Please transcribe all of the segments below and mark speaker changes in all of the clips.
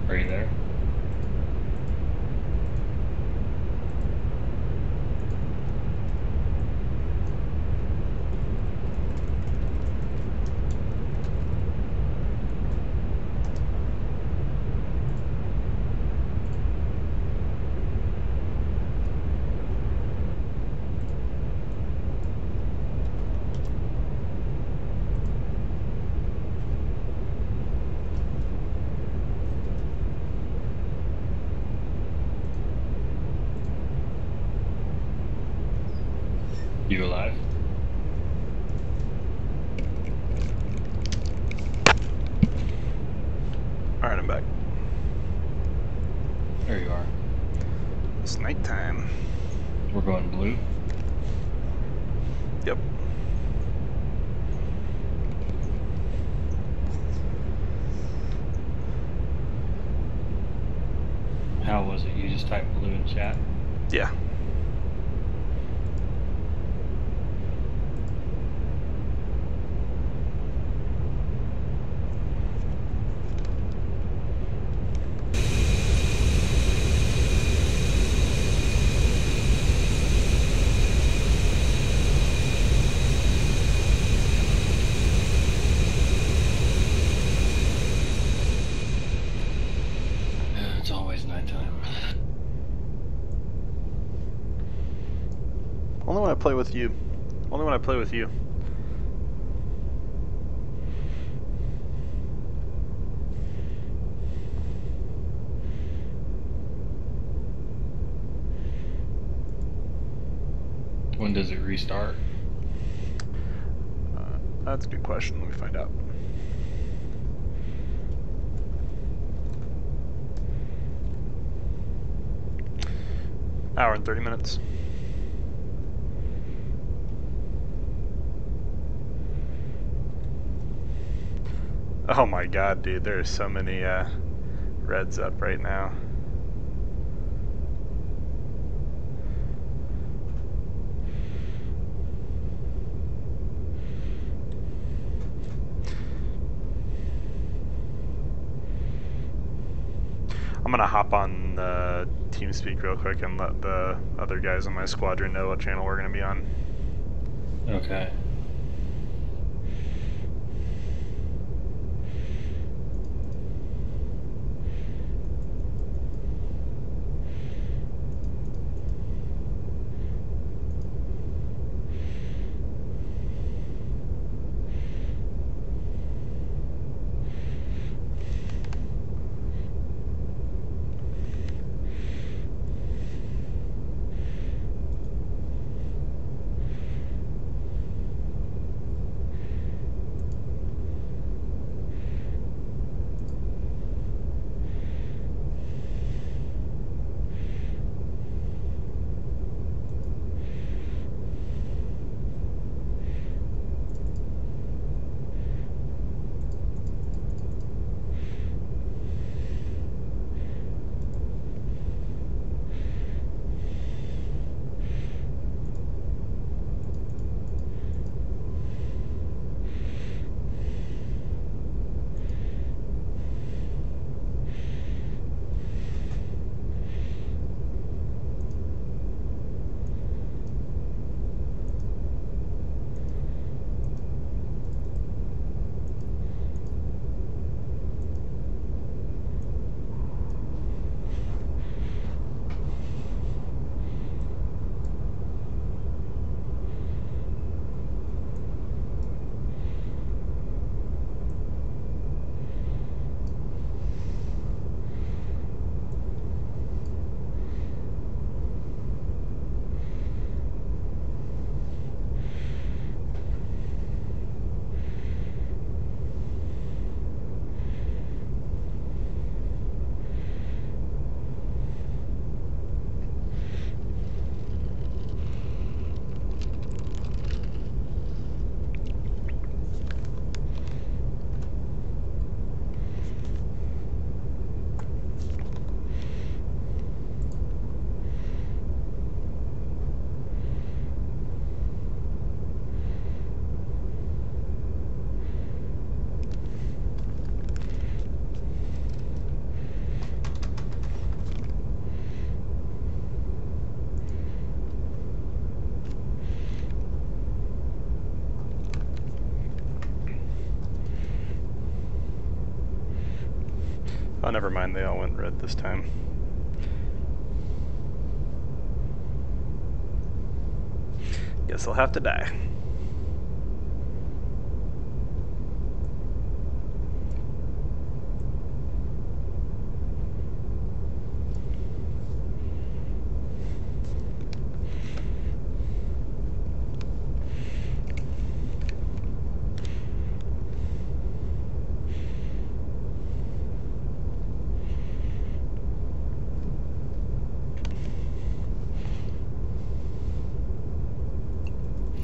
Speaker 1: Are you there? You alive?
Speaker 2: Alright, I'm back.
Speaker 1: There you are.
Speaker 2: It's nighttime.
Speaker 1: We're going blue.
Speaker 2: Yep.
Speaker 1: How was it? You just typed blue in chat?
Speaker 2: Yeah.
Speaker 1: It's always nighttime.
Speaker 2: Only when I play with you. Only when I play with you.
Speaker 1: When does it restart?
Speaker 2: That's a good question. Let me find out. Hour and 30 minutes. Oh my god, dude, there are so many reds up right now. I'm gonna hop on TeamSpeak real quick and let the other guys on my squadron know what channel we're gonna be on.
Speaker 1: Okay.
Speaker 2: Oh, never mind, they all went red this time. Guess I'll have to die.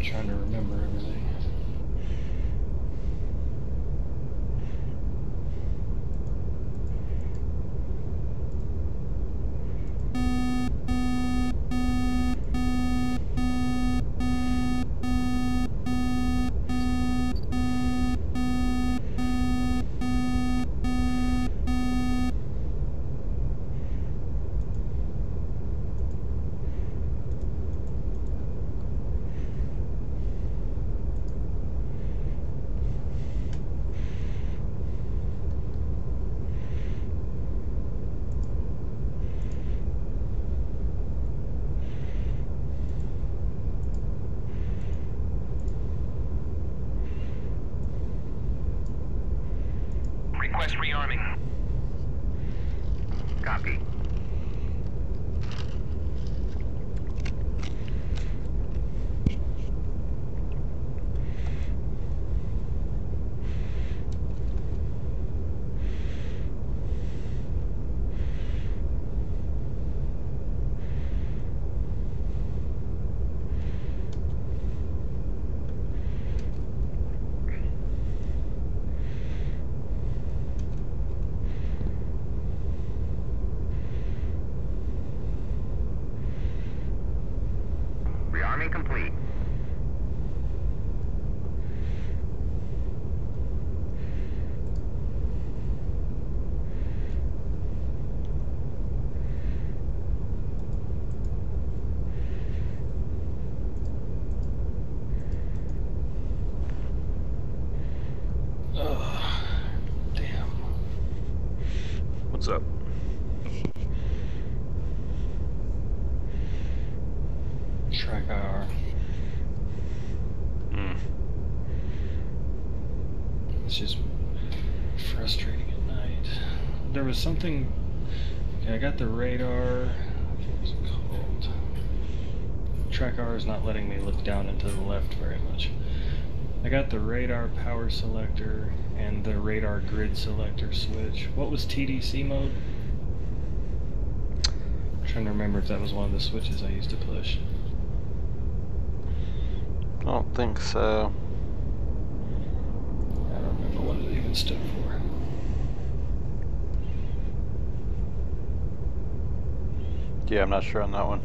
Speaker 1: Trying to remember everything.
Speaker 3: Request rearming. Copy. Rearming complete.
Speaker 1: Ugh. Damn.
Speaker 2: What's up?
Speaker 1: Track IR. It's just frustrating at night. There was something. Okay, I got the radar. What was it called? Track IR is not letting me look down and to the left very much. I got the radar power selector and the radar grid selector switch. What was TDC mode? I'm trying to remember if that was one of the switches I used to push.
Speaker 2: I don't think so.
Speaker 1: I don't remember what it even stood for.
Speaker 2: Yeah, I'm not sure on that one.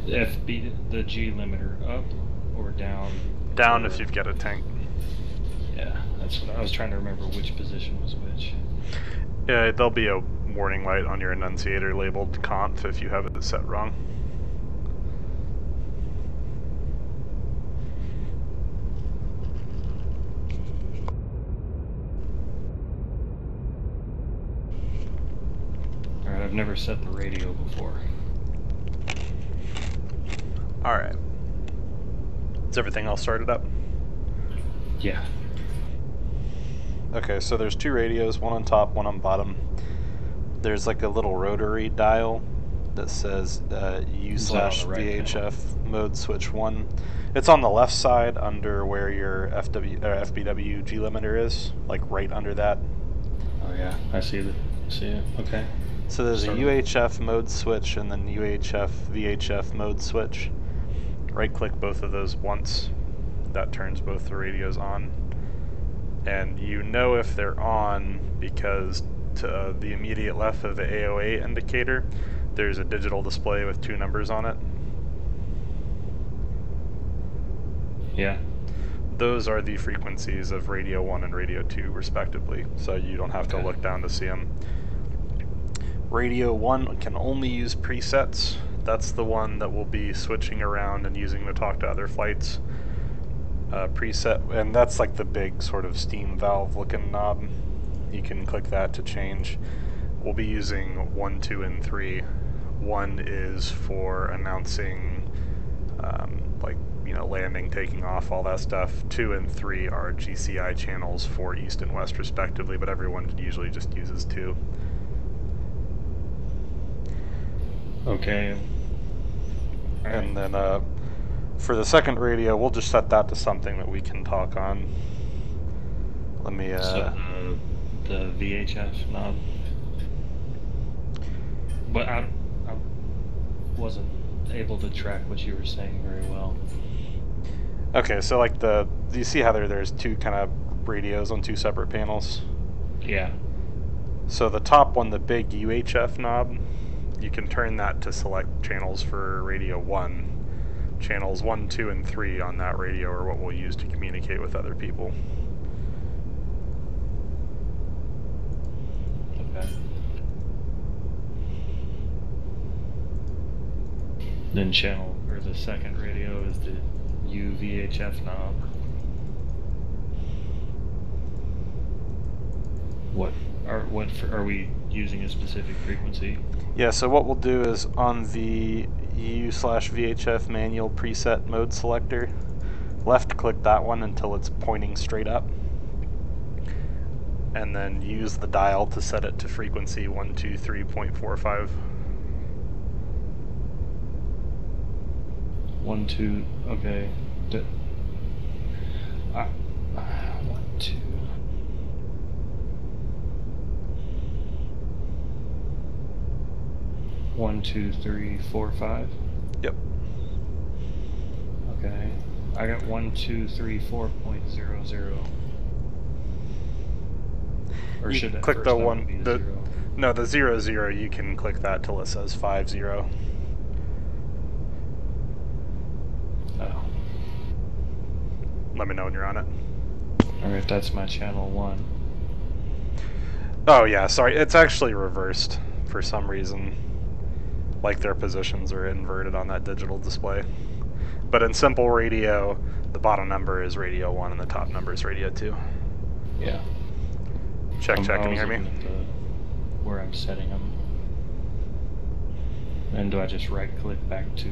Speaker 1: FB, the G limiter, up or down?
Speaker 2: Down if you've got a tank.
Speaker 1: Yeah, that's what I was trying to remember which position was which.
Speaker 2: Yeah, there'll be a warning light on your enunciator labeled conf if you have it set wrong.
Speaker 1: Alright, I've never set the radio before.
Speaker 2: Alright. Is everything all started up?
Speaker 1: Yeah.
Speaker 2: Okay, so there's two radios, one on top, one on bottom. There's like a little rotary dial that says U/VHF mode switch 1. It's on the left side under where your FBW G limiter is, like right under that.
Speaker 1: Oh yeah, I see it. Okay.
Speaker 2: So there's a UHF mode switch and then UHF VHF mode switch. Right click both of those once. That turns both the radios on. And you know if they're on because to the immediate left of the AOA indicator, there's a digital display with two numbers on it.
Speaker 1: Yeah.
Speaker 2: Those are the frequencies of radio 1 and radio 2 respectively, so you don't have to look down to see them. Radio 1 can only use presets. That's the one that will be switching around and using to talk to other flights. preset, and that's like the big sort of steam valve looking knob. You can click that to change. We'll be using 1, 2, and 3. 1 is for announcing like, you know, landing, taking off, all that stuff. 2 and 3 are GCI channels for east and west respectively, but everyone usually just uses 2.
Speaker 1: Okay.
Speaker 2: And then for the second radio, we'll just set that to something that we can talk on. Let me
Speaker 1: So the VHF knob. But I wasn't able to track what you were saying very well.
Speaker 2: Okay, so like do you see how there's 2 kind of radios on 2 separate panels?
Speaker 1: Yeah.
Speaker 2: So the top one, the big UHF knob, you can turn that to select channels for radio 1. Channels 1, 2, and 3 on that radio are what we'll use to communicate with other people.
Speaker 1: Okay. Then the second radio is the UVHF knob. What are we using a specific frequency?
Speaker 2: Yeah, so what we'll do is on the U/VHF manual preset mode selector, left click that one until it's pointing straight up, and then use the dial to set it to frequency 123.45.
Speaker 1: 1, 2, okay. 1, 2. One, 2, 3, 4, 5.
Speaker 2: Yep.
Speaker 1: Okay. I got 1, 2, 3, 4.00. Or
Speaker 2: You
Speaker 1: should that
Speaker 2: click
Speaker 1: first
Speaker 2: the
Speaker 1: number
Speaker 2: one,
Speaker 1: be the 0?
Speaker 2: No, the 00. You can click that till it says 50.
Speaker 1: Oh.
Speaker 2: Let me know when you're on it.
Speaker 1: Alright, that's my channel 1.
Speaker 2: Oh yeah, sorry. It's actually reversed for some reason. Like their positions are inverted on that digital display. But in simple radio, the bottom number is radio 1 and the top number is radio 2.
Speaker 1: Yeah.
Speaker 2: Check, can you hear me?
Speaker 1: Where I'm setting them. And do I just right click back to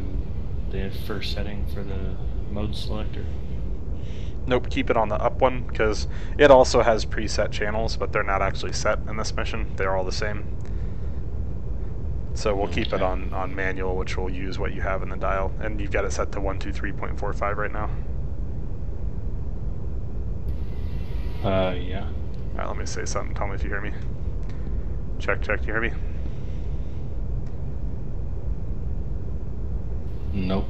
Speaker 1: the first setting for the mode selector?
Speaker 2: Nope, keep it on the up one, because it also has preset channels, but they're not actually set in this mission. They're all the same. So we'll keep it on manual, which will use what you have in the dial. And you've got it set to 123.45 right now.
Speaker 1: Yeah.
Speaker 2: Alright, let me say something. Tell me if you hear me. Check, do you hear me?
Speaker 1: Nope.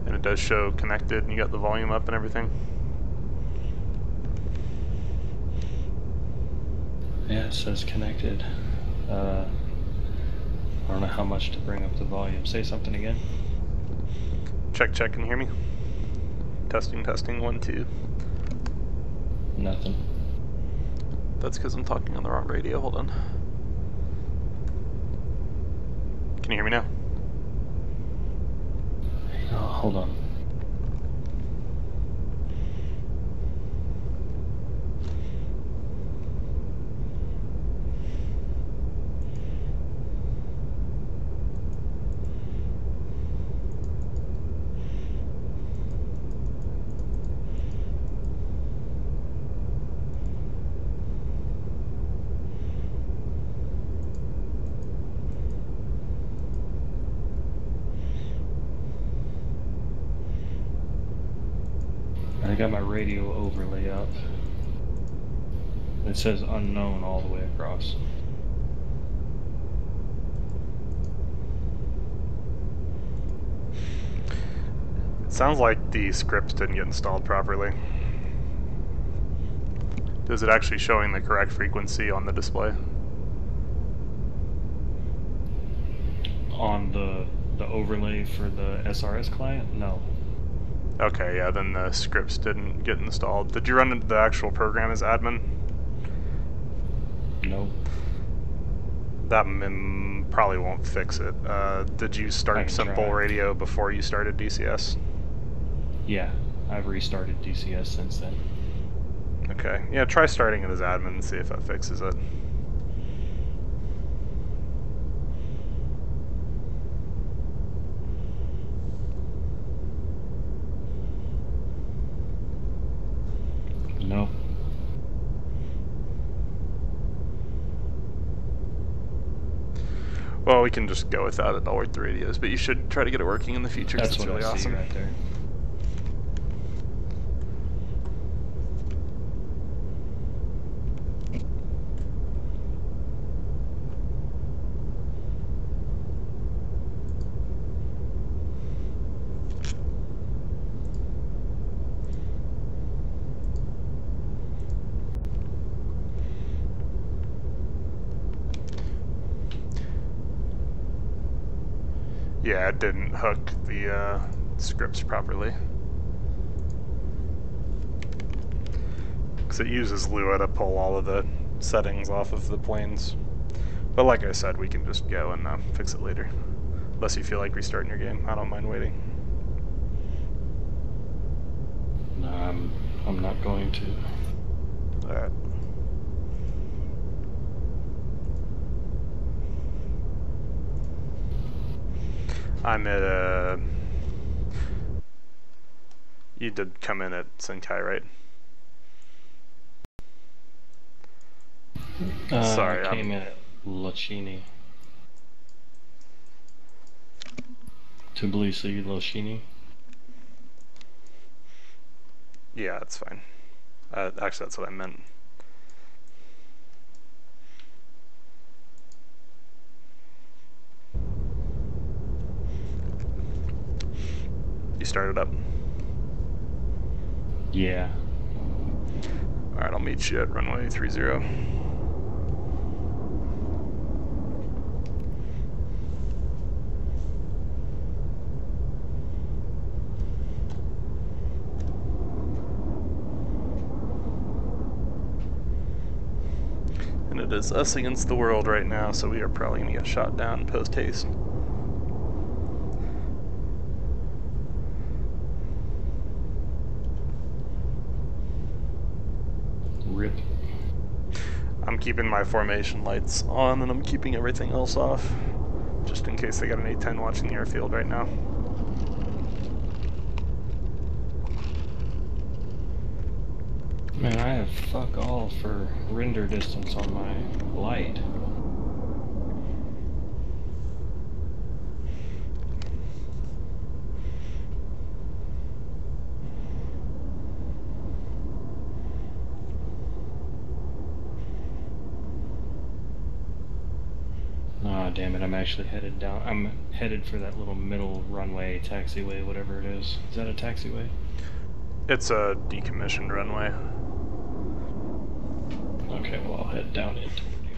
Speaker 2: And it does show connected, and you got the volume up and everything?
Speaker 1: Yeah, it says connected. I don't know how much to bring up the volume. Say something again.
Speaker 2: Check, can you hear me? Testing, 1, 2.
Speaker 1: Nothing.
Speaker 2: That's because I'm talking on the wrong radio. Hold on. Can you hear me now?
Speaker 1: Oh, hold on. I got my radio overlay up. It says unknown all the way across.
Speaker 2: It sounds like the scripts didn't get installed properly. Is it actually showing the correct frequency on the display?
Speaker 1: On the overlay for the SRS client? No.
Speaker 2: Okay, yeah, then the scripts didn't get installed. Did you run the actual program as admin?
Speaker 1: Nope.
Speaker 2: That probably won't fix it. Did you
Speaker 1: I
Speaker 2: start
Speaker 1: can
Speaker 2: simple
Speaker 1: try.
Speaker 2: radio before you started DCS?
Speaker 1: Yeah, I've restarted DCS since then.
Speaker 2: Okay. Yeah, try starting it as admin and see if that fixes it.
Speaker 1: Nope.
Speaker 2: Well, we can just go without it. I'll work the radios, but you should try to get it working in the future because
Speaker 1: That's
Speaker 2: it's
Speaker 1: what
Speaker 2: really
Speaker 1: I see
Speaker 2: awesome.
Speaker 1: right there.
Speaker 2: Yeah, it didn't hook the scripts properly. Because it uses Lua to pull all of the settings off of the planes. But like I said, we can just go and fix it later. Unless you feel like restarting your game. I don't mind waiting.
Speaker 1: No, I'm not going to.
Speaker 2: Alright. I'm at you did come in at Senkai, right? Sorry,
Speaker 1: I came in at Locini. Tbilisi, Locini.
Speaker 2: Yeah, that's fine. Actually, that's what I meant. You started up?
Speaker 1: Yeah.
Speaker 2: Alright, I'll meet you at runway 30. And it is us against the world right now, so we are probably going to get shot down post-haste.
Speaker 1: Rip.
Speaker 2: I'm keeping my formation lights on and I'm keeping everything else off, just in case they got an A-10 watching the airfield right now.
Speaker 1: Man, I have fuck all for render distance on my light. Ah, damn it, I'm actually headed down. I'm headed for that little middle runway, taxiway, whatever it is. Is that a taxiway?
Speaker 2: It's a decommissioned runway.
Speaker 1: Okay, well, I'll head down in toward you.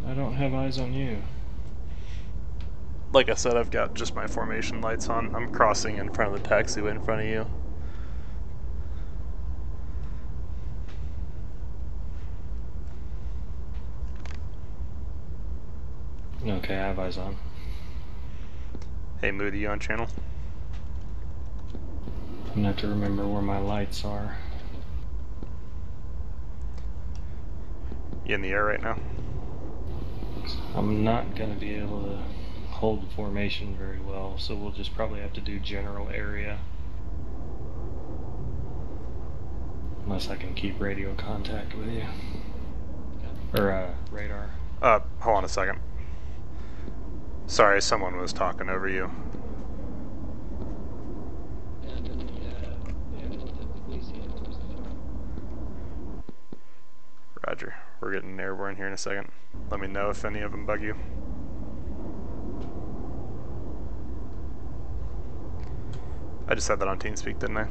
Speaker 1: I don't have eyes on you.
Speaker 2: Like I said, I've got just my formation lights on. I'm crossing in front of the taxiway in front of you.
Speaker 1: Okay, I have eyes on.
Speaker 2: Hey Moody, you on channel?
Speaker 1: I'm gonna have to remember where my lights are.
Speaker 2: You in the air right now?
Speaker 1: I'm not gonna be able to hold the formation very well, so we'll just probably have to do general area. Unless I can keep radio contact with you. Or, radar.
Speaker 2: Hold on a second. Sorry, someone was talking over you. Roger. We're getting airborne here in a second. Let me know if any of them bug you. I just said that on TeamSpeak, didn't I?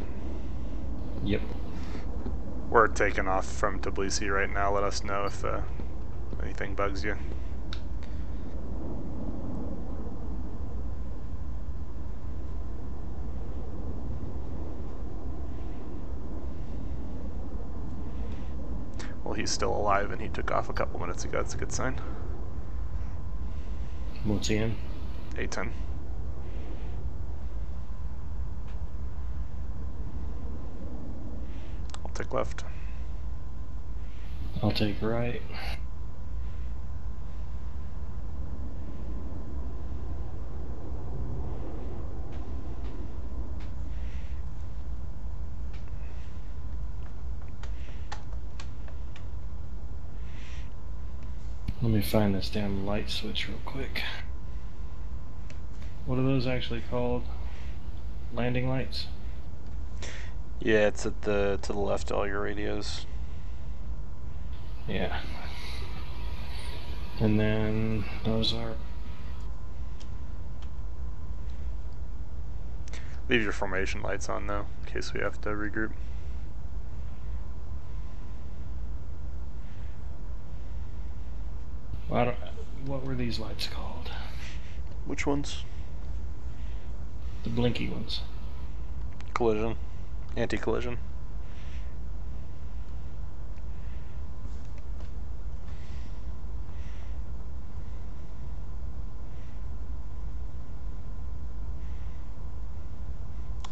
Speaker 1: Yep.
Speaker 2: We're taking off from Tbilisi right now. Let us know if anything bugs you. Well, he's still alive and he took off a couple minutes ago. That's a good sign.
Speaker 1: What's he in?
Speaker 2: A10. I'll take left.
Speaker 1: I'll take right. Let me find this damn light switch real quick. What are those actually called? Landing lights?
Speaker 2: Yeah, it's at to the left of all your radios.
Speaker 1: Yeah. And then those are...
Speaker 2: Leave your formation lights on though, in case we have to regroup.
Speaker 1: Well, I don't, what were these lights called?
Speaker 2: Which ones?
Speaker 1: The blinky ones.
Speaker 2: Collision. Anti-collision.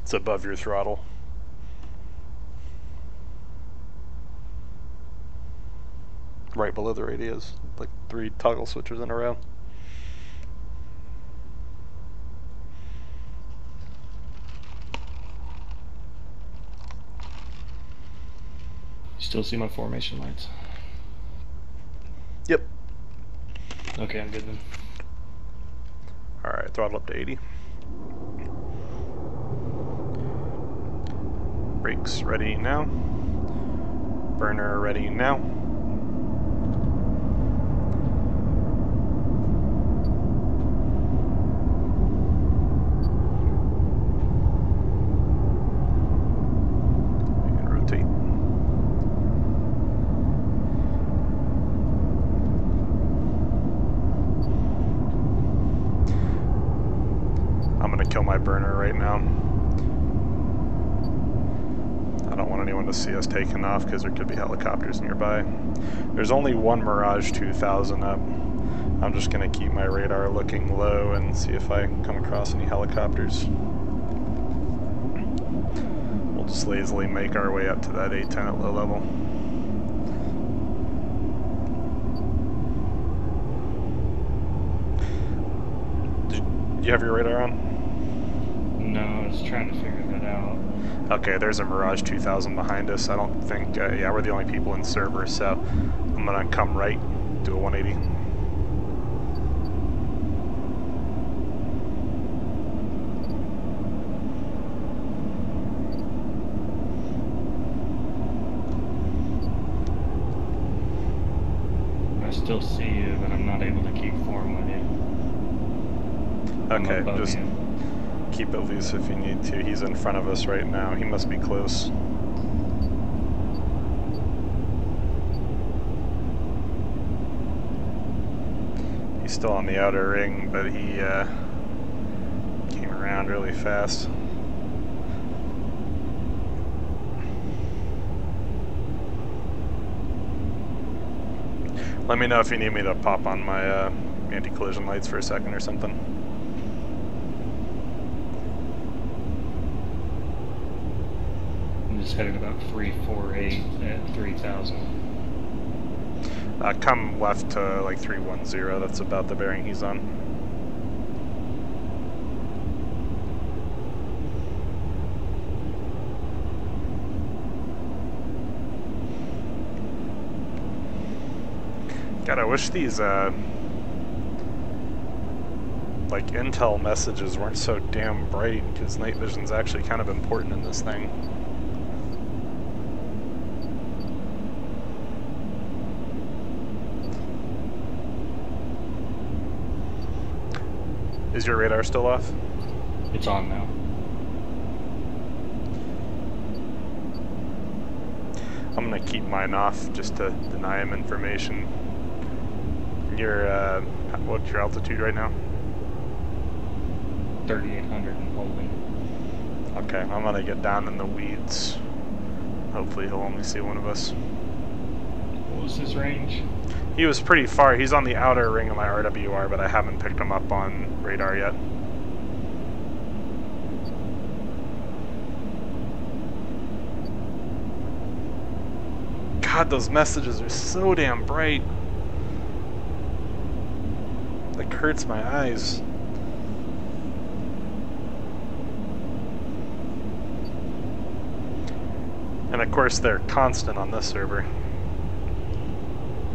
Speaker 2: It's above your throttle. Right below the radios. Like 3 toggle switches in a row.
Speaker 1: Still see my formation lights?
Speaker 2: Yep.
Speaker 1: Okay, I'm good then.
Speaker 2: Alright, throttle up to 80. Brakes ready now. Burner ready now. And rotate. I'm gonna kill my burner right now. I don't want anyone to see us taking off because there could be helicopters nearby. There's only one Mirage 2000 up. I'm just going to keep my radar looking low and see if I come across any helicopters. We'll just lazily make our way up to that A10 at low level. Do you have your radar on?
Speaker 1: No, I was trying to figure that out.
Speaker 2: Okay, there's a Mirage 2000 behind us. I don't think, yeah, we're the only people in server, so I'm gonna come right, do a 180.
Speaker 1: I still see you, but I'm not able to keep form with you.
Speaker 2: Okay, just
Speaker 1: you.
Speaker 2: keep it loose if you need to. He's in front of us right now. He must be close. He's still on the outer ring, but he came around really fast. Let me know if you need me to pop on my anti-collision lights for a second or something.
Speaker 1: I'm just headed about 348 at 3000.
Speaker 2: Come left to like 310, that's about the bearing he's on. God, I wish these like intel messages weren't so damn bright, because night vision's actually kind of important in this thing. Is your radar still off?
Speaker 1: It's on now.
Speaker 2: I'm gonna keep mine off just to deny him information. Your what's your altitude right now?
Speaker 1: 3,800 and holding.
Speaker 2: Okay, I'm gonna get down in the weeds. Hopefully he'll only see one of us.
Speaker 1: What was his range?
Speaker 2: He was pretty far. He's on the outer ring of my RWR, but I haven't picked him up on radar yet. God, those messages are so damn bright. Like, hurts my eyes. And of course they're constant on this server.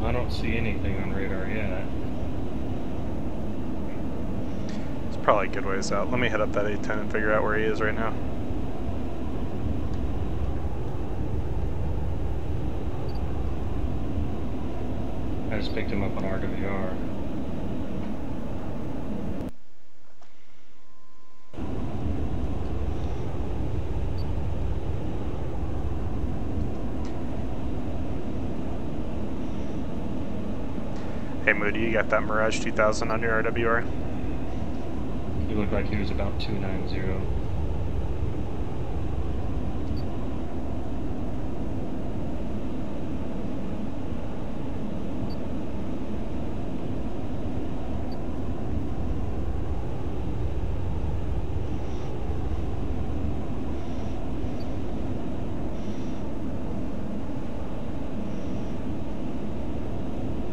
Speaker 1: I don't see anything on radar yet.
Speaker 2: It's probably a good ways out. Let me hit up that A10 and figure out where he is right now.
Speaker 1: I just picked him up on RWR.
Speaker 2: Hey Moody, you got that Mirage 2000 on your RWR?
Speaker 1: He looked like he was about 290.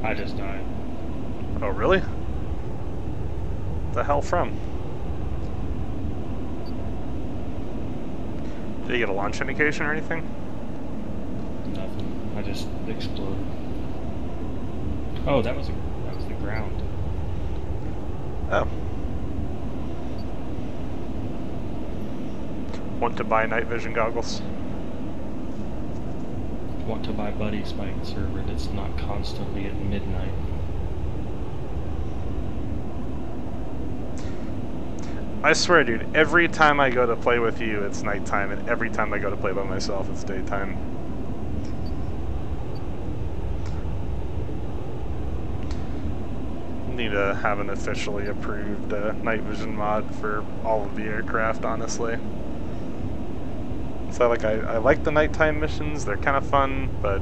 Speaker 1: I just died.
Speaker 2: Oh, really? What the hell from? Did you get a launch indication or anything?
Speaker 1: Nothing. I just exploded. Oh, that was the ground.
Speaker 2: Oh. Want to buy night vision goggles?
Speaker 1: Want to buy Buddy Spike server that's not constantly at midnight.
Speaker 2: I swear, dude, every time I go to play with you, it's nighttime, and every time I go to play by myself, it's daytime. Need to have an officially approved night vision mod for all of the aircraft, honestly. So I like the nighttime missions, they're kind of fun, but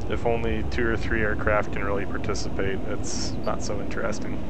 Speaker 2: if only 2 or 3 aircraft can really participate, it's not so interesting.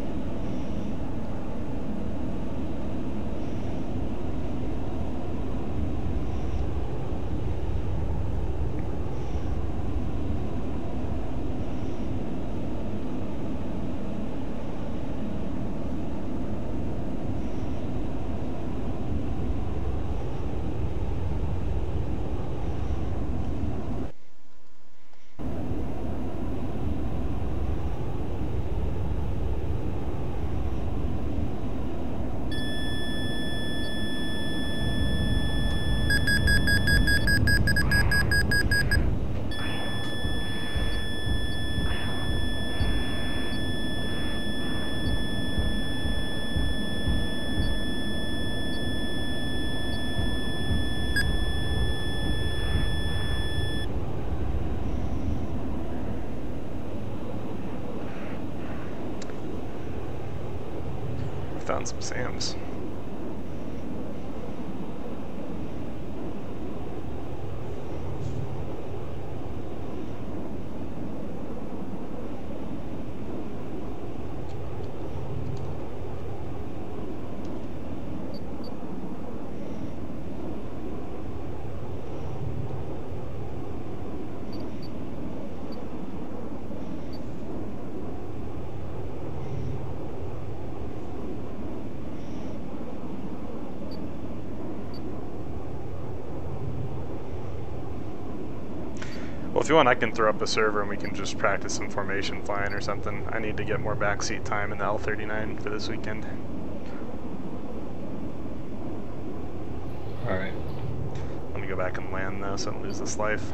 Speaker 2: Found some SAMs. Well, if you want, I can throw up a server and we can just practice some formation flying or something. I need to get more backseat time in the L39 for this weekend.
Speaker 1: Alright.
Speaker 2: Let me go back and land though so I don't lose this life.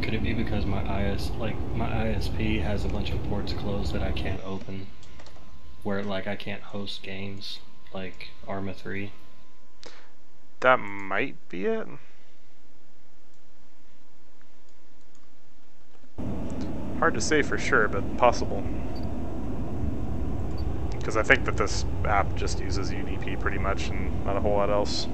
Speaker 1: Could it be because my ISP has a bunch of ports closed that I can't open? Where like I can't host games like Arma 3?
Speaker 2: That might be it. Hard to say for sure, but possible. Because I think that this app just uses UDP pretty much and not a whole lot else.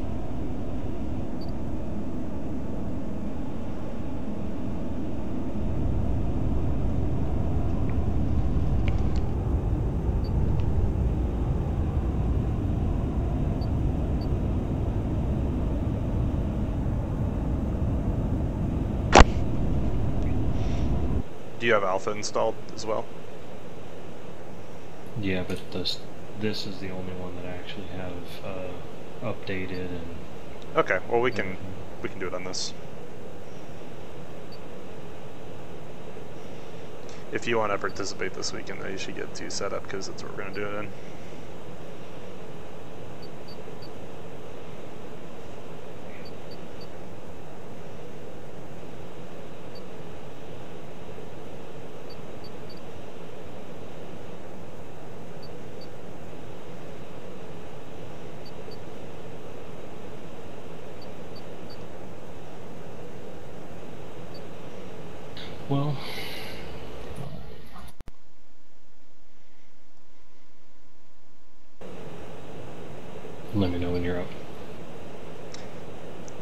Speaker 2: Do you have Alpha installed as well?
Speaker 1: Yeah, but this is the only one that I actually have updated and.
Speaker 2: Okay, well we can do it on this. If you want to participate this weekend, though, you should get 2 set up because that's what we're going to do it in.
Speaker 1: Well, let me know when you're up.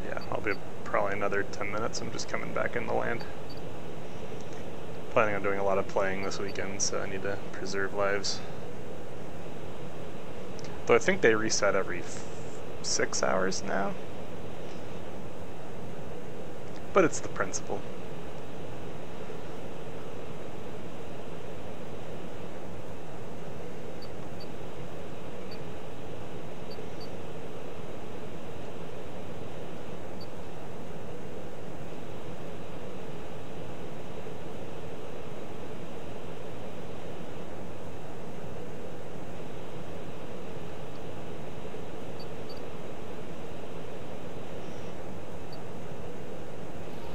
Speaker 2: Yeah, I'll be probably another 10 minutes. I'm just coming back in the land. Planning on doing a lot of playing this weekend, so I need to preserve lives. Though I think they reset every 6 hours now. But it's the principle.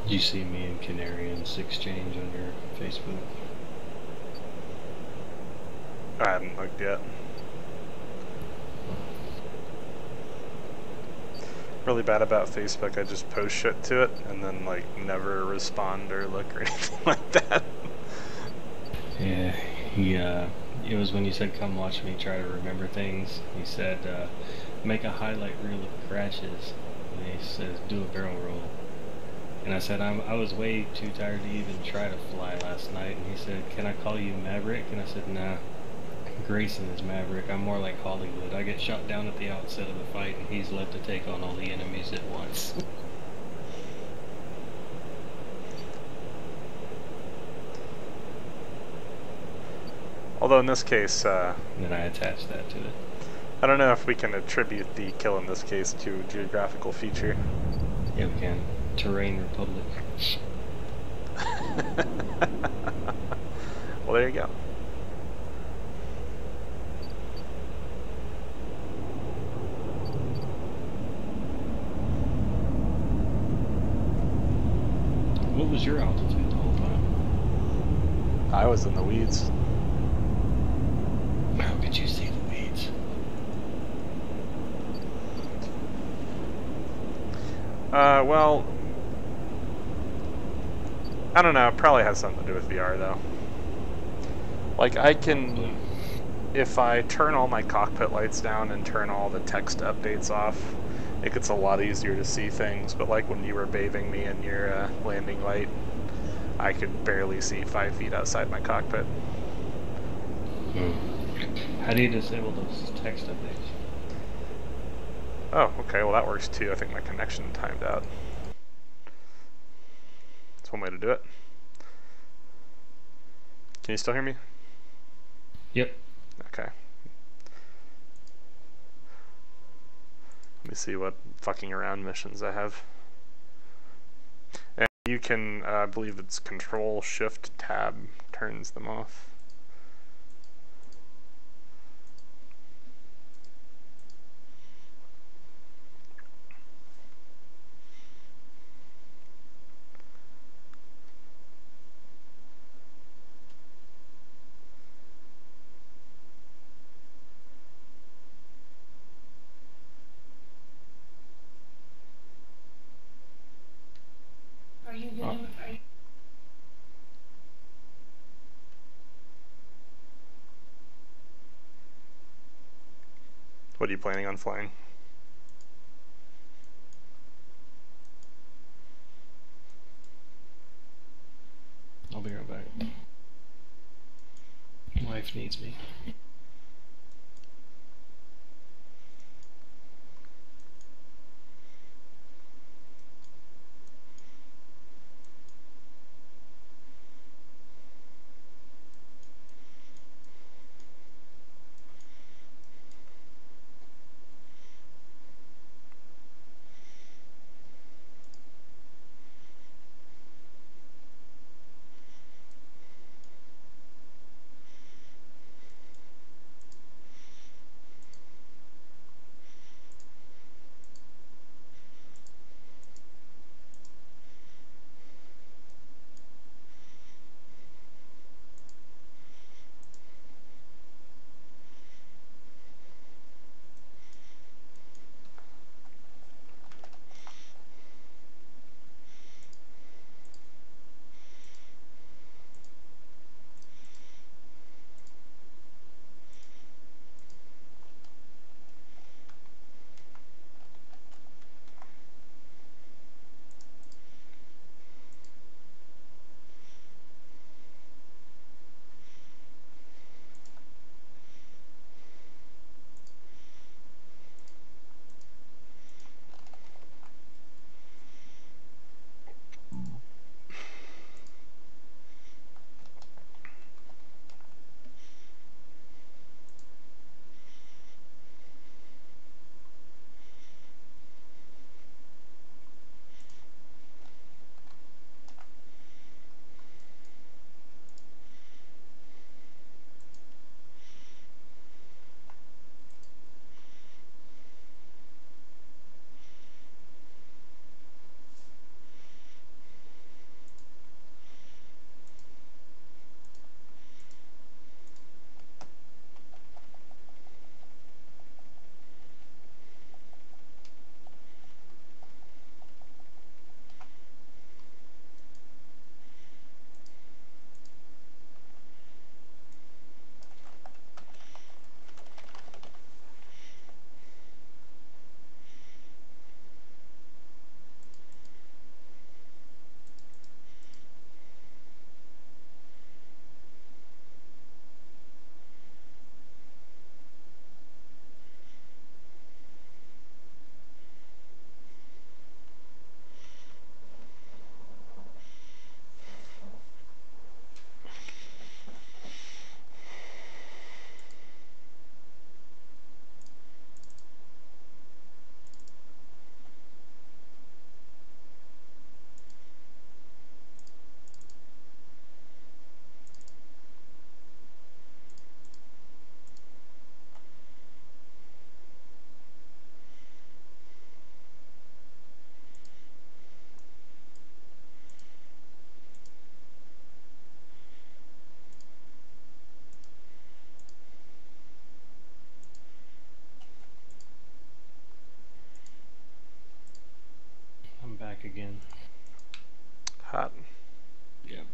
Speaker 1: Did you see me and Canarian's exchange on your Facebook?
Speaker 2: I haven't looked yet. Really bad about Facebook. I just post shit to it and then like never respond or look or anything like that.
Speaker 1: Yeah, it was when you said come watch me try to remember things. He said make a highlight reel of crashes. And he says do a barrel roll. And I said I was way too tired to even try to fly last night. And he said, can I call you Maverick? And I said, nah. Grayson is Maverick. I'm more like Hollywood. I get shot down at the outset of the fight, and he's left to take on all the enemies at once.
Speaker 2: Although in this case,
Speaker 1: And then I attached that to it.
Speaker 2: I don't know if we can attribute the kill in this case to a geographical feature.
Speaker 1: Yeah, we can. Terrain Republic.
Speaker 2: Well, there you go.
Speaker 1: What was your altitude the whole time?
Speaker 2: I was in the weeds.
Speaker 1: How could you see the weeds?
Speaker 2: Well, I don't know, it probably has something to do with VR though. Like I can, if I turn all my cockpit lights down and turn all the text updates off, it gets a lot easier to see things, but like when you were bathing me in your landing light, I could barely see 5 feet outside my cockpit.
Speaker 1: How do you disable those text updates?
Speaker 2: Oh, okay, well that works too. I think my connection timed out. That's one way to do it. Can you still hear me?
Speaker 1: Yep.
Speaker 2: Okay. Let me see what fucking around missions I have. And you can, I believe it's Control-Shift-Tab turns them off.
Speaker 1: on.
Speaker 2: What are you planning on flying?
Speaker 1: I'll be right back. Wife needs me. I'm back again.
Speaker 2: Hot.
Speaker 1: Yep.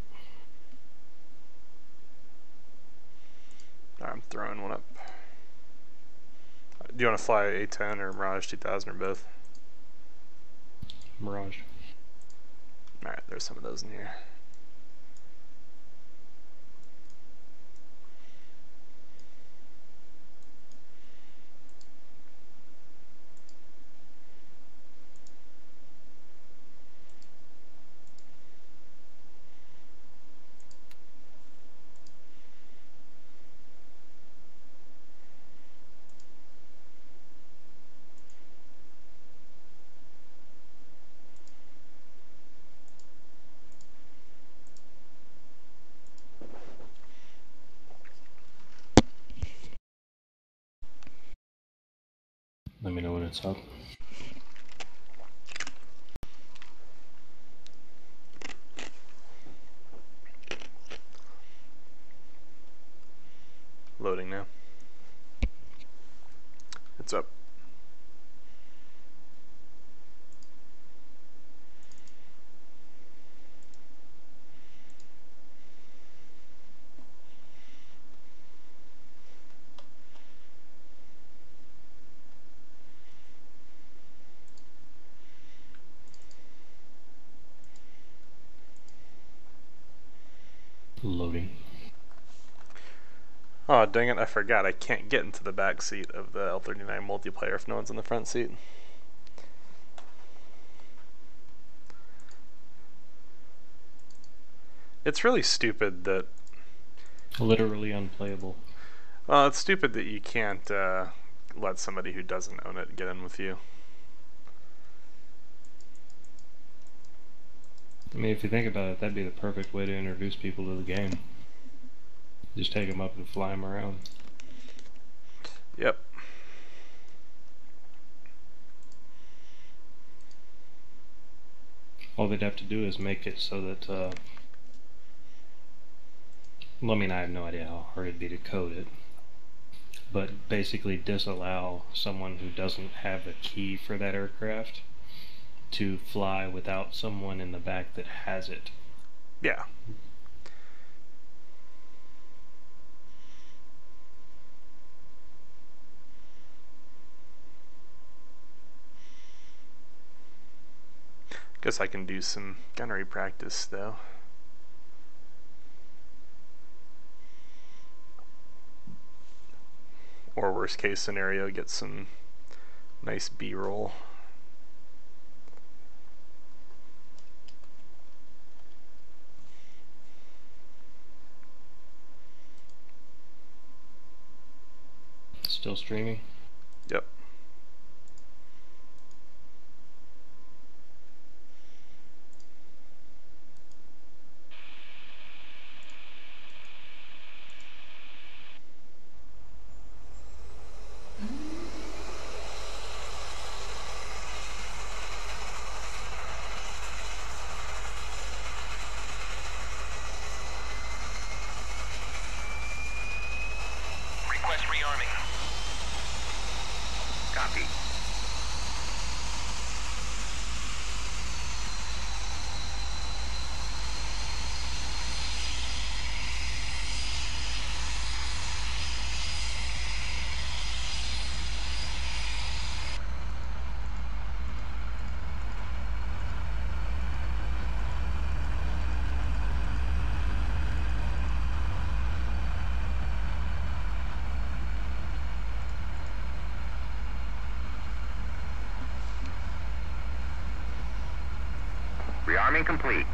Speaker 2: I'm throwing one up. Do you want to fly A10 or Mirage 2000 or both?
Speaker 1: Mirage.
Speaker 2: Alright, there's some of those in here.
Speaker 1: Let me know when it's up.
Speaker 2: Loading now. It's up.
Speaker 1: Loading.
Speaker 2: Oh, dang it, I forgot. I can't get into the back seat of the L39 multiplayer if no one's in the front seat. It's really stupid that...
Speaker 1: Literally unplayable.
Speaker 2: Well, it's stupid that you can't let somebody who doesn't own it get in with you.
Speaker 1: I mean, if you think about it, that'd be the perfect way to introduce people to the game. Just take them up and fly them around.
Speaker 2: Yep.
Speaker 1: All they'd have to do is make it so that, well, I mean, I have no idea how hard it'd be to code it, but basically disallow someone who doesn't have a key for that aircraft to fly without someone in the back that has it.
Speaker 2: Yeah. Guess I can do some gunnery practice though. Or worst case scenario, get some nice B-roll.
Speaker 1: Still streaming?
Speaker 2: Yep.
Speaker 3: Request rearming. Copy. Rearming complete.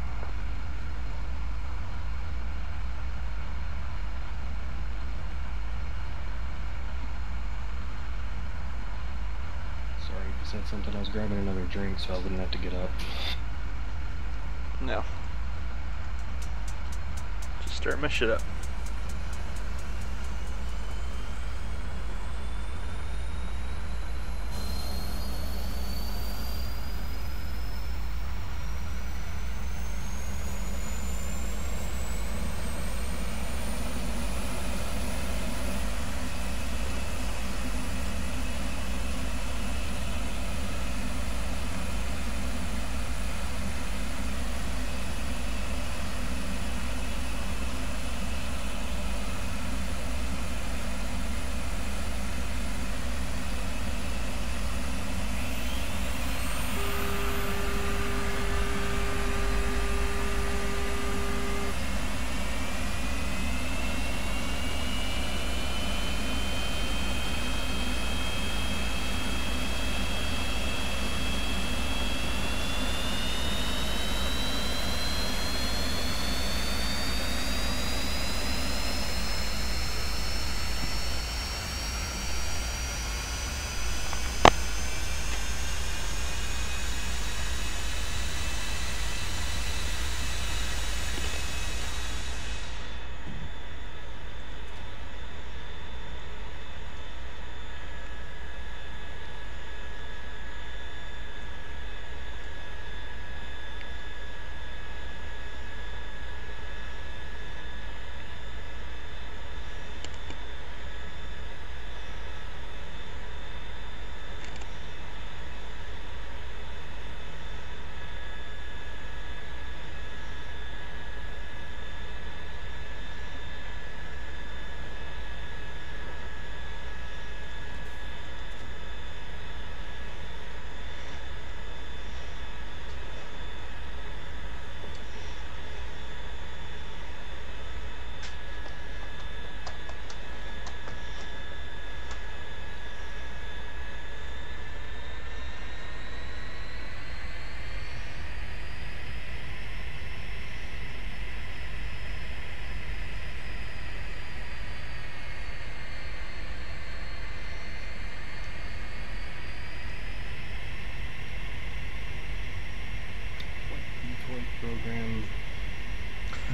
Speaker 1: Sorry, you said something. I was grabbing another drink so I wouldn't have to get up.
Speaker 2: No. Just stir my shit up.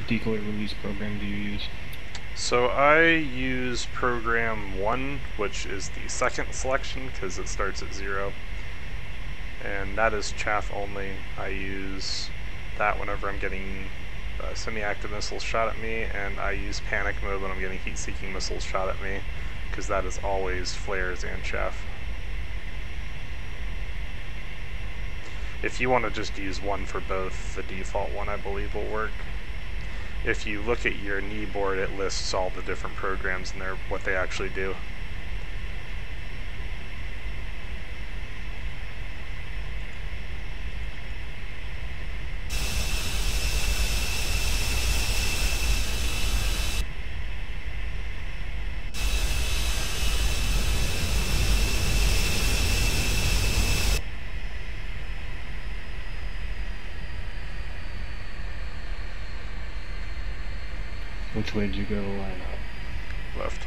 Speaker 1: decoy release program do you use?
Speaker 2: So I use program 1, which is the second selection because it starts at 0. And that is chaff only. I use that whenever I'm getting semi-active missiles shot at me, and I use panic mode when I'm getting heat-seeking missiles shot at me, because that is always flares and chaff. If you want to just use one for both, the default one I believe will work. If you look at your knee board, it lists all the different programs and what they actually do.
Speaker 1: Which way did you go to line up?
Speaker 2: Left.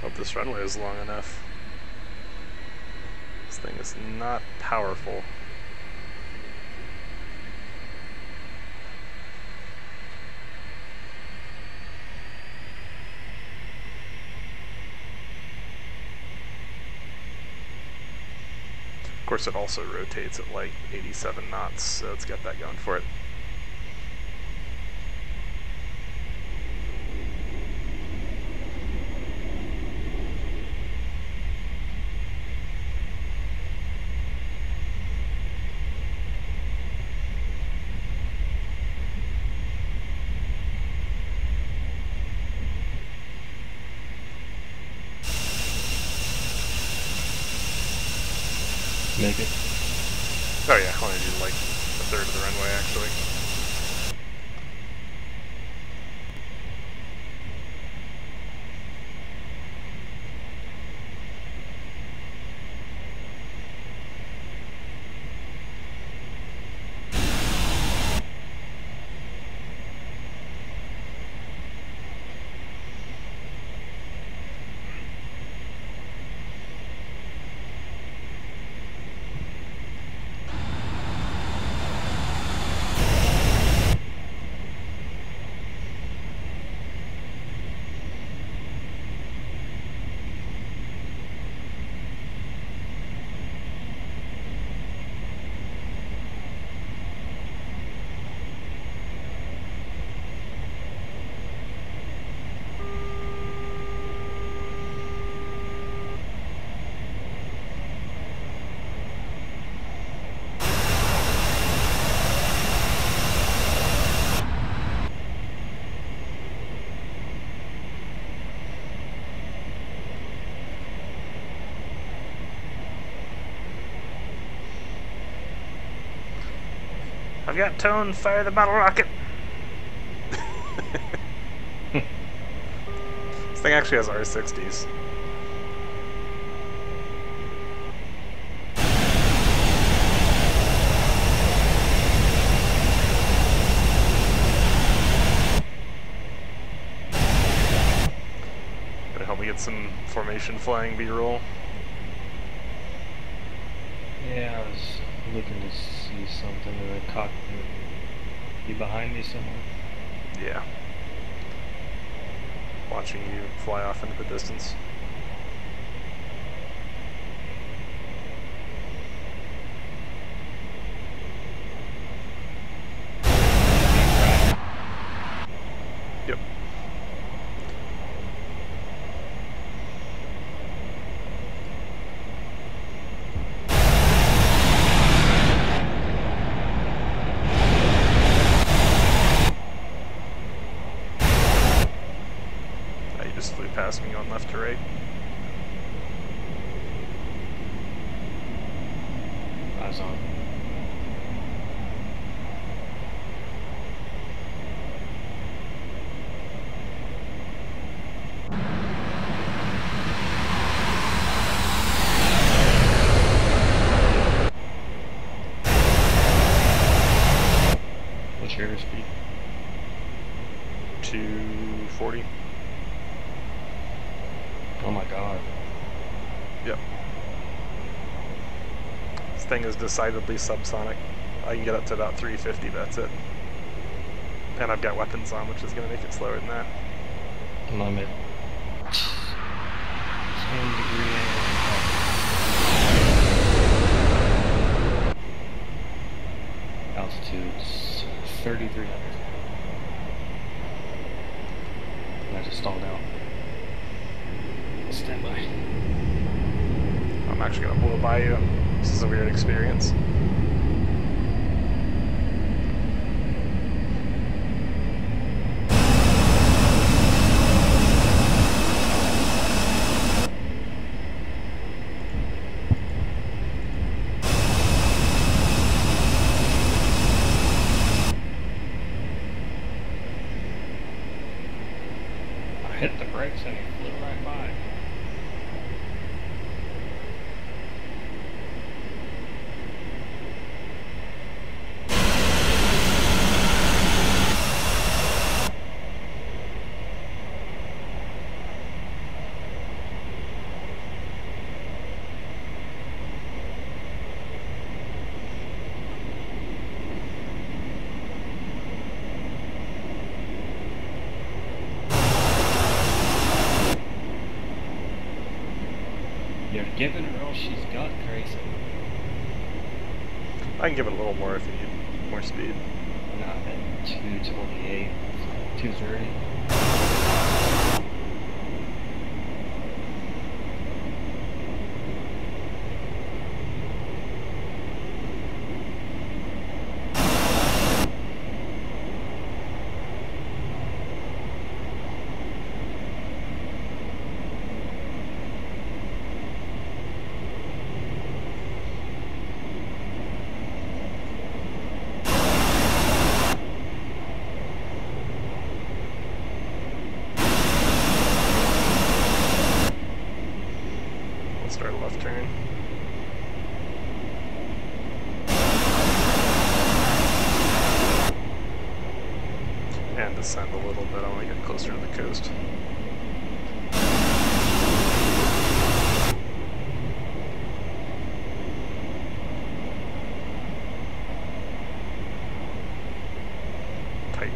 Speaker 2: Hope this runway is long enough. This thing is not powerful. Of course, it also rotates at like 87 knots, so it's got that going for it.
Speaker 1: Make it.
Speaker 2: Oh yeah, I want to do like a third of the runway actually. I've got tone, fire the bottle rocket! This thing actually has R60s. Gonna help me get some formation flying B-roll.
Speaker 1: Yeah, I was looking to see something in the cockpit. You behind me somewhere?
Speaker 2: Yeah. Watching you fly off into the distance. Yep. just flew past me going left to right.
Speaker 1: Eyes on. What's your airspeed?
Speaker 2: 240.
Speaker 1: Oh my god.
Speaker 2: Yep. This thing is decidedly subsonic. I can get up to about 350, but that's it. And I've got weapons on, which is going to make it slower than that.
Speaker 1: And I'm at 10 degree angle. Altitude's 3,300. And I just stalled out. Stand by.
Speaker 2: I'm actually going to blow by you. This is a weird experience.
Speaker 1: I hit the brakes and he flew right by. You're giving her all she's got, crazy.
Speaker 2: I can give it a little more if you need more speed.
Speaker 1: Not at 228, 230.
Speaker 2: Start a left turn. And descend a little bit. I want to get closer to the coast. Tight.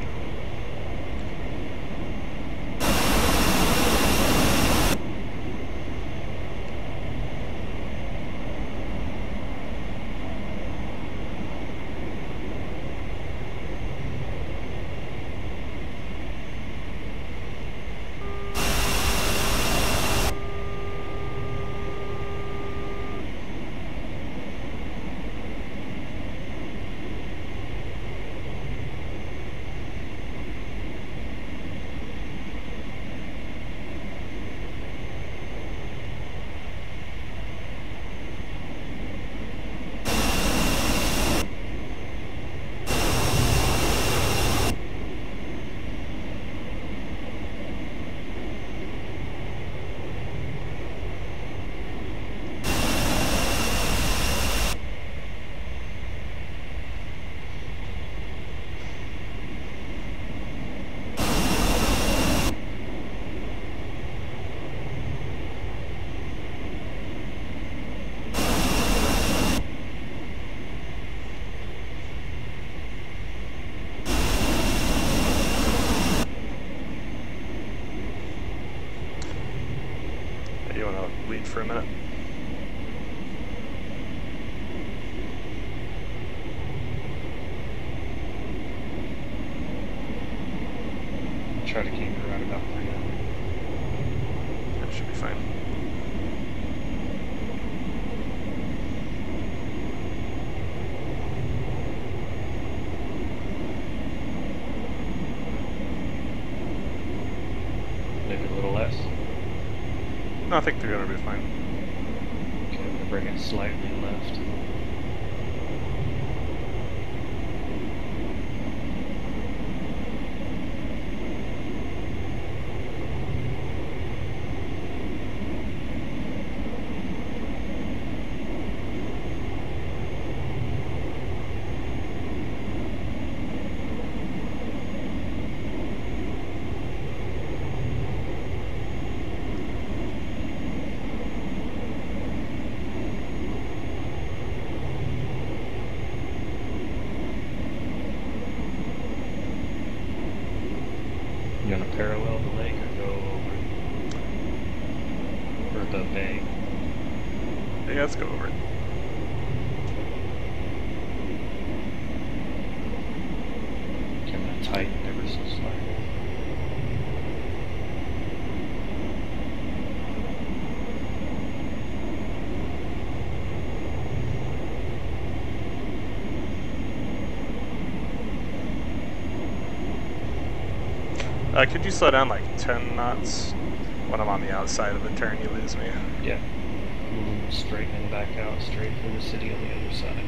Speaker 2: You want to lead for a minute?
Speaker 1: Try to keep it right about 300.
Speaker 2: That should be fine.
Speaker 1: Maybe a little less.
Speaker 2: No, I think 300 will be fine.
Speaker 1: Okay, I'm gonna bring it slightly left. You want to parallel the lake or go over it? Or the bay?
Speaker 2: Yeah, let's go over it.
Speaker 1: Okay, I'm going to tighten ever so slightly.
Speaker 2: Could you slow down like 10 knots? When I'm on the outside of the turn, you lose me.
Speaker 1: Yeah. Straight and back out, straight for the city on the other side.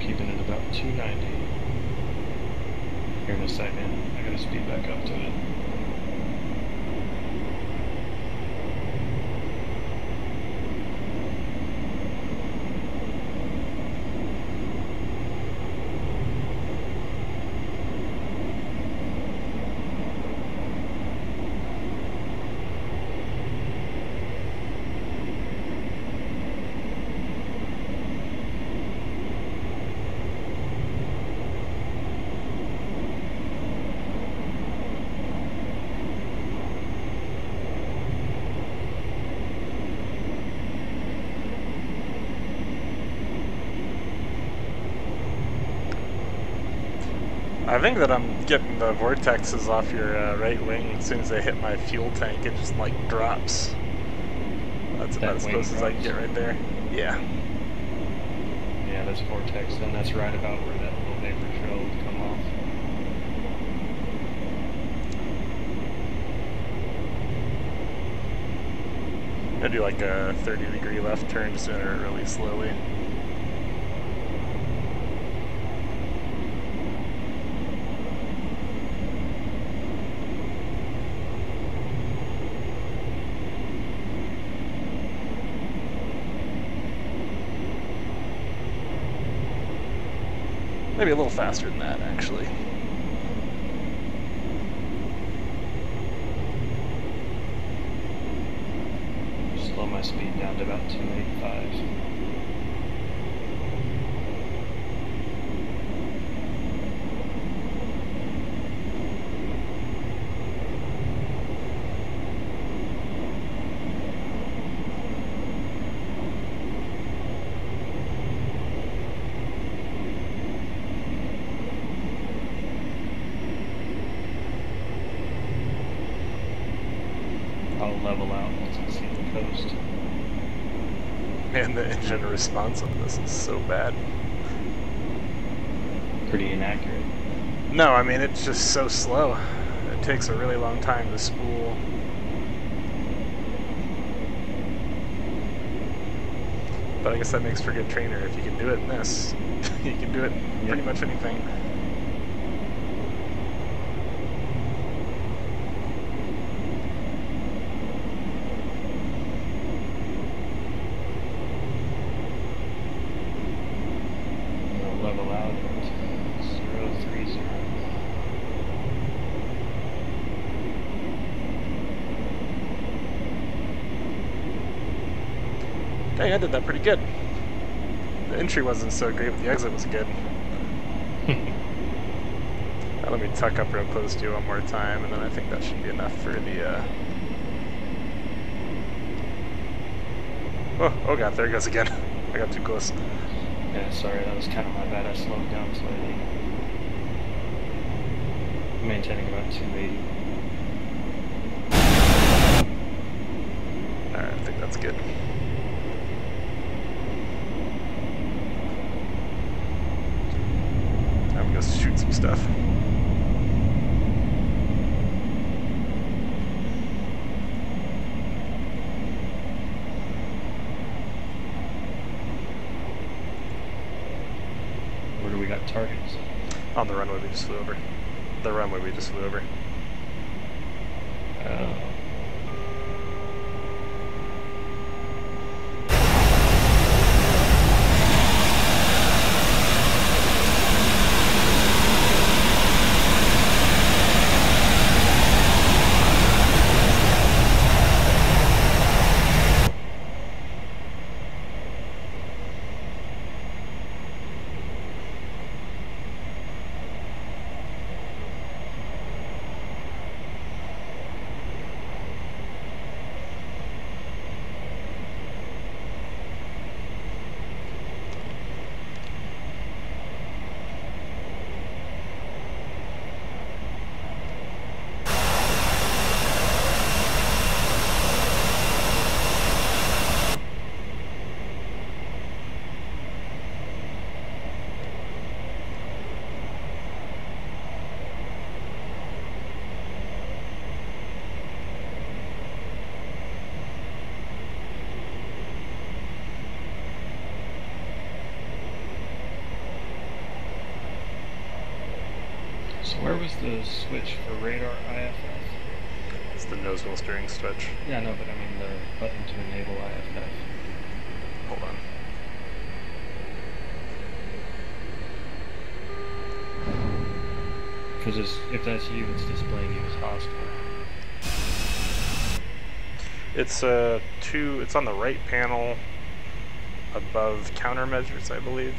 Speaker 1: Keeping it about 290. Here in a second, I gotta speed back up to it.
Speaker 2: I think that I'm getting the vortexes off your right wing. As soon as they hit my fuel tank, it just like drops. That's about as close as I can get right there. Yeah.
Speaker 1: Yeah, that's vortex, and that's right about where that little vapor trail would come off.
Speaker 2: I do like a 30-degree left turn just doing it really slowly. Maybe a little faster than that, actually.
Speaker 1: Slow my speed down to about 285. I'll level out once I see the coast.
Speaker 2: Man, the engine response on this is so bad.
Speaker 1: Pretty inaccurate.
Speaker 2: No, I mean, it's just so slow. It takes a really long time to spool. But I guess that makes for a good trainer. If you can do it in this, you can do it in pretty much anything.
Speaker 1: Level out at 030.
Speaker 2: Dang, I did that pretty good. The entry wasn't so great, but the exit was good. Now let me tuck up real close to you one more time, and then I think that should be enough for the... Oh god, there it goes again. I got too close.
Speaker 1: Yeah, sorry, that was kind of my bad. I slowed down slightly. Maintaining about 280.
Speaker 2: Alright, I think that's good. stuff.
Speaker 1: Where do we got targets?
Speaker 2: On the runway we just flew over. The runway we just flew over.
Speaker 1: Oh. So where was the switch for radar IFF?
Speaker 2: It's the nose wheel steering switch.
Speaker 1: Yeah, no, but I mean the button to enable IFF.
Speaker 2: Hold on.
Speaker 1: Because if that's you, it's displaying you as hostile.
Speaker 2: It's it's on the right panel above countermeasures, I believe.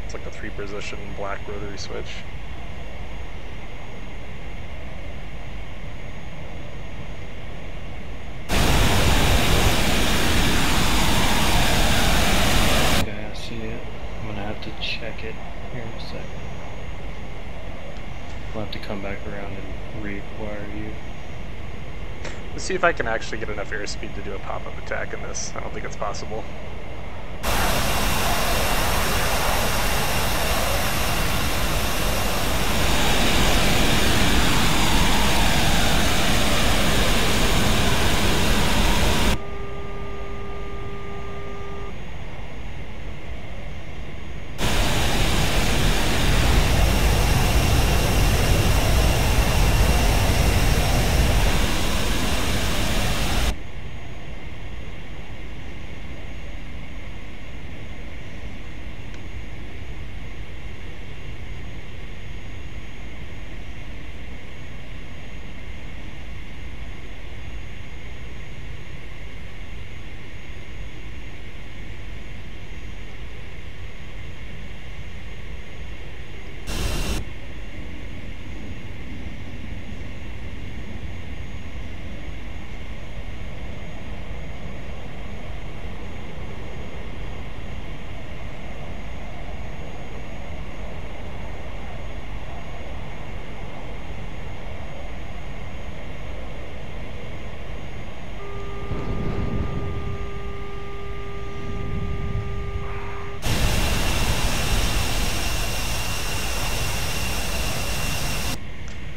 Speaker 2: It's like a 3-position black rotary switch.
Speaker 1: Okay, I see it. I'm gonna have to check it here in a second. We'll have to come back around and reacquire you.
Speaker 2: Let's see if I can actually get enough airspeed to do a pop-up attack in this. I don't think it's possible.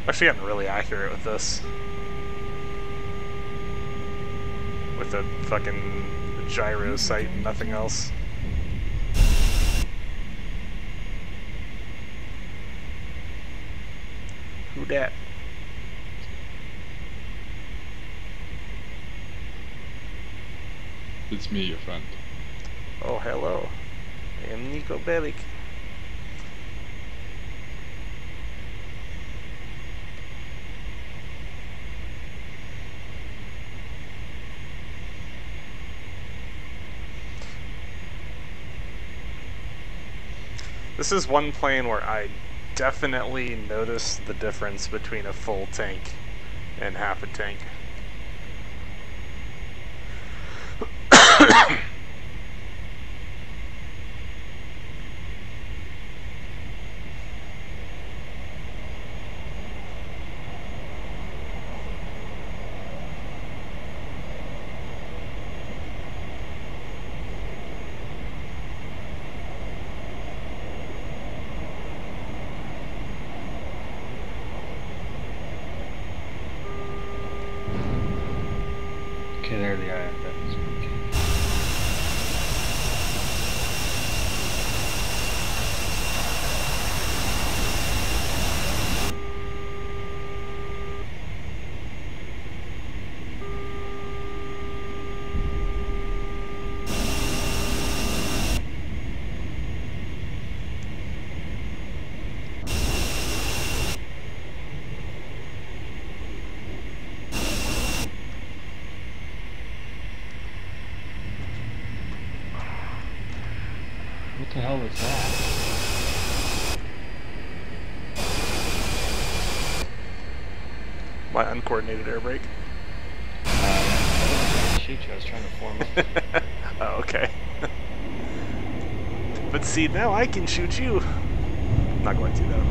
Speaker 2: Actually getting really accurate with this. With the fucking gyro sight and nothing else. Who dat?
Speaker 4: It's me, your friend.
Speaker 2: Oh, hello. I am Nico Bellic. This is one plane where I definitely notice the difference between a full tank and half a tank.
Speaker 1: near the IFF this week. What the hell was that?
Speaker 2: My uncoordinated air brake.
Speaker 1: I wasn't trying to shoot you, I was trying to form up.
Speaker 2: Oh, okay. But see, now I can shoot you. Not going to, though.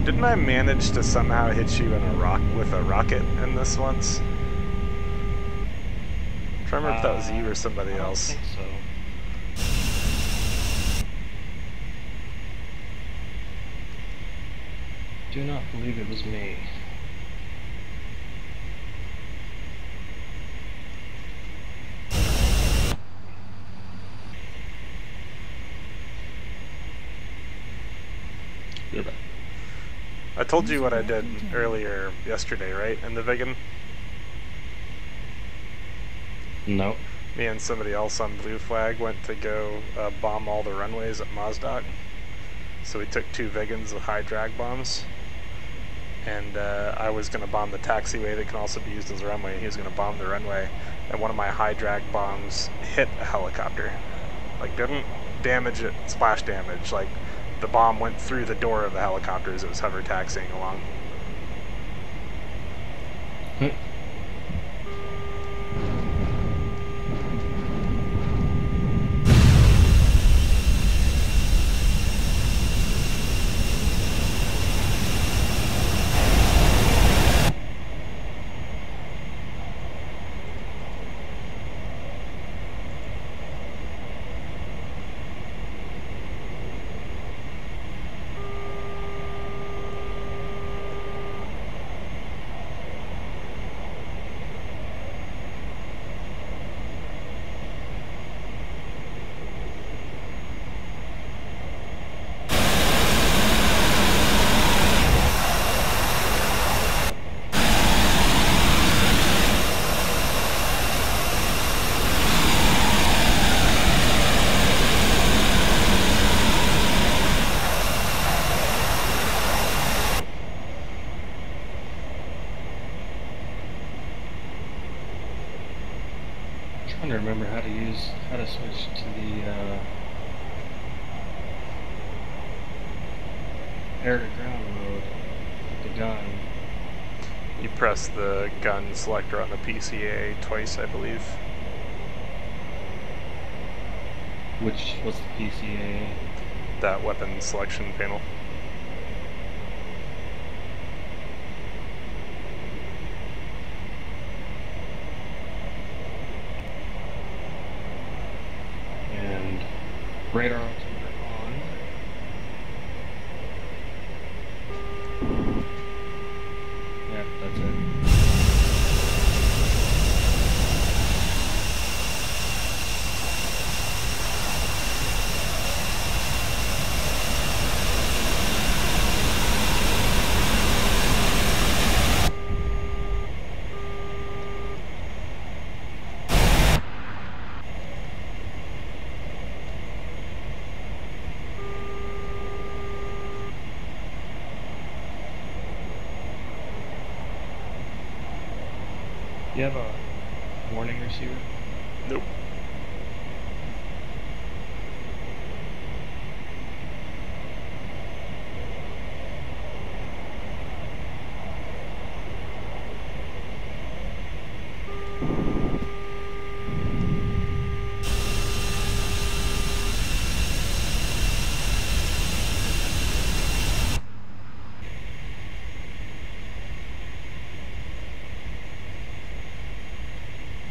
Speaker 2: Didn't I manage to somehow hit you in with a rocket in this once? I'm trying to remember if that was you or somebody else.
Speaker 1: I don't think so. Do not believe it was me. You're back.
Speaker 2: I told you what I did earlier yesterday, right? In the vegan?
Speaker 1: No.
Speaker 2: Me and somebody else on Blue Flag went to go bomb all the runways at Mazdak. So we took 2 vegans with high drag bombs. And I was going to bomb the taxiway that can also be used as a runway. He was going to bomb the runway. And one of my high drag bombs hit a helicopter. Like, didn't damage it, splash damage. Like, the bomb went through the door of the helicopter as it was hover taxiing along.
Speaker 1: Trying to remember how to switch to the air to ground mode with the gun.
Speaker 2: You press the gun selector on the PCA twice, I believe.
Speaker 1: Which was the PCA?
Speaker 2: That weapon selection panel.
Speaker 1: And radar altimeter on. Yeah, that's it. You have a warning receiver?
Speaker 2: Nope.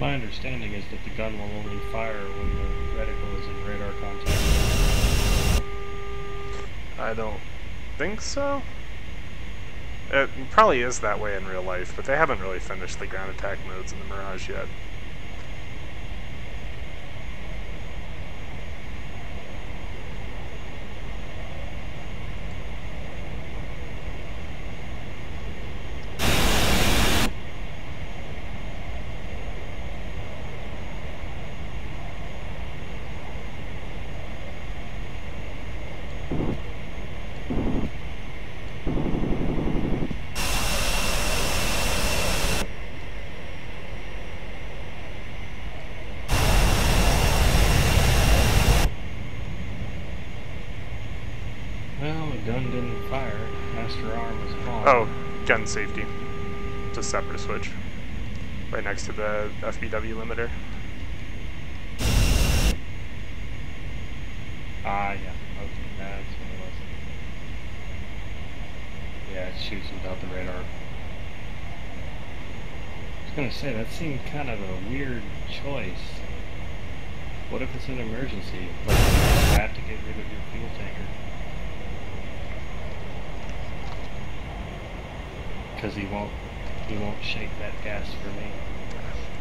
Speaker 1: My understanding is that the gun will only fire when the reticle is in radar contact.
Speaker 2: I don't think so. It probably is that way in real life, but they haven't really finished the ground attack modes in the Mirage yet.
Speaker 1: Well, the gun didn't fire. Master arm was on.
Speaker 2: Oh, gun safety. It's a separate switch. Right next to the FBW limiter.
Speaker 1: Ah, yeah. Okay, that's what it was. Yeah, it shoots without the radar. I was gonna say, that seemed kind of a weird choice. What if it's an emergency? Like, you have to get rid of your fuel tanker. Because he won't shake that gas for me.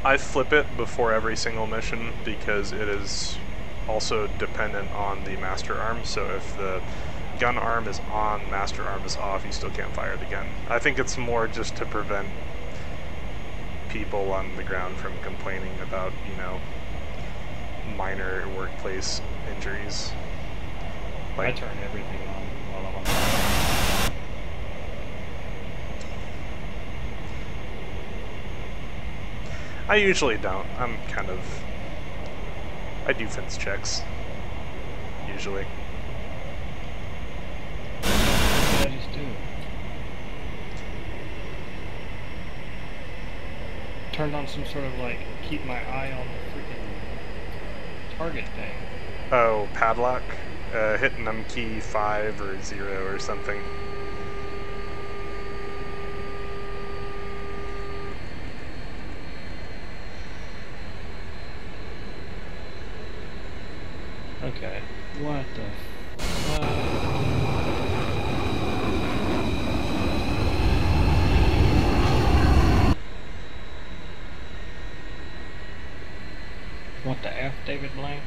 Speaker 2: I flip it before every single mission because it is also dependent on the master arm. So if the gun arm is on, master arm is off, you still can't fire the gun. I think it's more just to prevent people on the ground from complaining about, you know, minor workplace injuries.
Speaker 1: I turn everything on while I'm on.
Speaker 2: I usually don't. I do fence checks. Usually.
Speaker 1: I just do. Turned on some sort of like keep my eye on the freaking target thing.
Speaker 2: Oh, padlock? Hit num key 5 or 0 or something.
Speaker 1: Okay. What the fuck? What the F, David Blaine?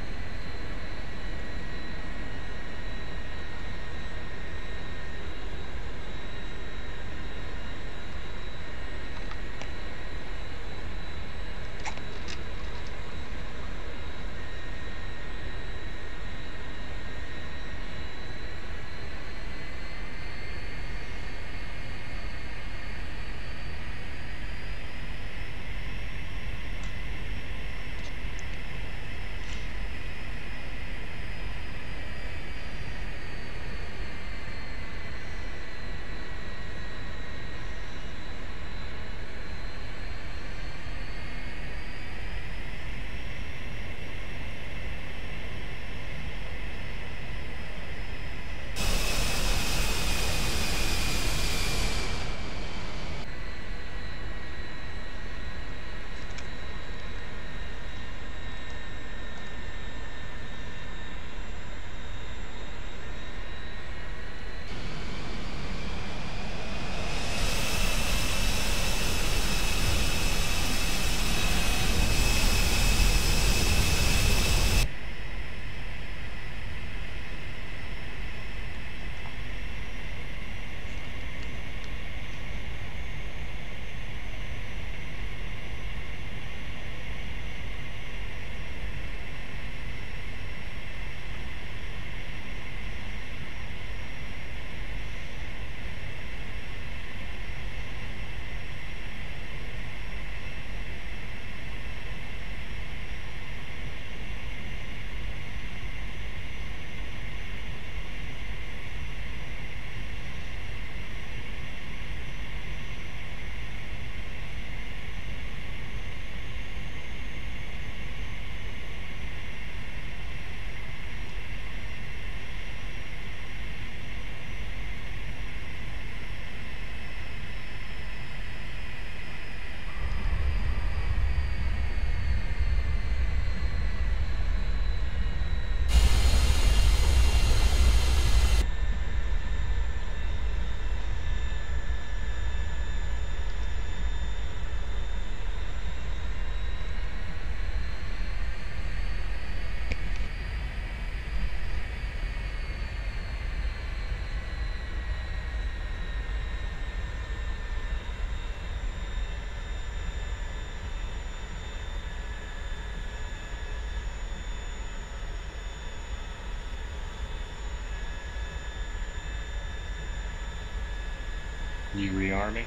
Speaker 1: You rearming?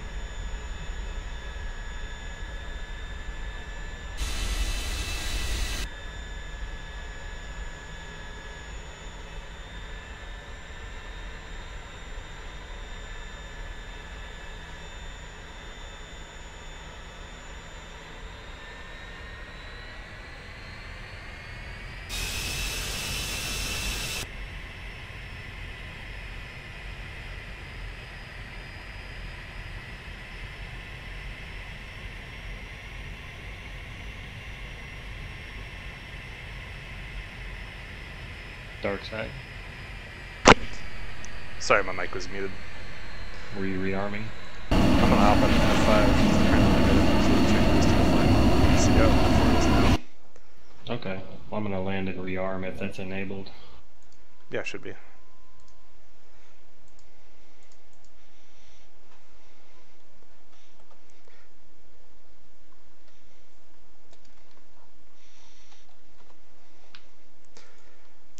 Speaker 1: Dark side.
Speaker 2: Sorry, my mic was muted.
Speaker 1: Were you rearming?
Speaker 2: I'm gonna hop on F5. Currently changes to the flight. See how it is now.
Speaker 1: Okay. Well, I'm gonna land and rearm if that's enabled.
Speaker 2: Yeah, should be.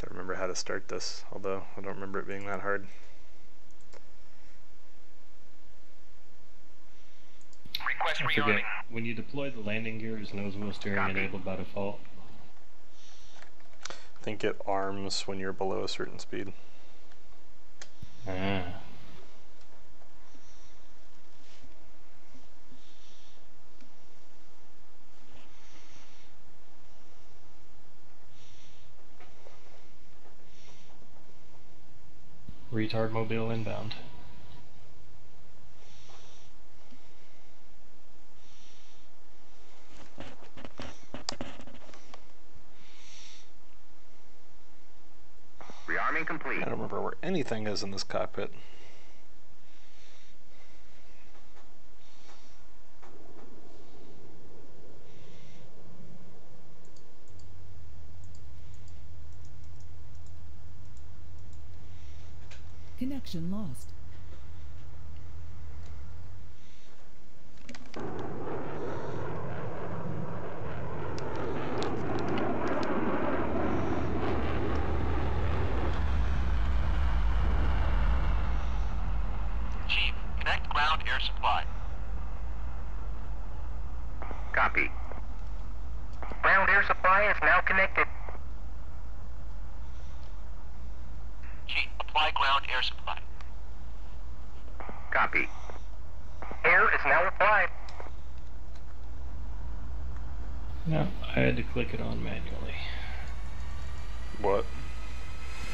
Speaker 2: Don't remember how to start this, although I don't remember it being that hard.
Speaker 3: Request
Speaker 1: I forget.
Speaker 3: rearming.
Speaker 1: When you deploy the landing gear, is nose wheel steering
Speaker 3: Copy.
Speaker 1: enabled by default?
Speaker 2: I think it arms when you're below a certain speed.
Speaker 1: Ah. Retard mobile inbound.
Speaker 3: Rearming complete.
Speaker 2: I don't remember where anything is in this cockpit.
Speaker 4: Connection lost.
Speaker 3: Chief, connect ground air supply. Copy. Ground air supply is now connected. Chief, apply ground air supply. Copy. Air is now applied.
Speaker 1: No, I had to click it on manually.
Speaker 2: What?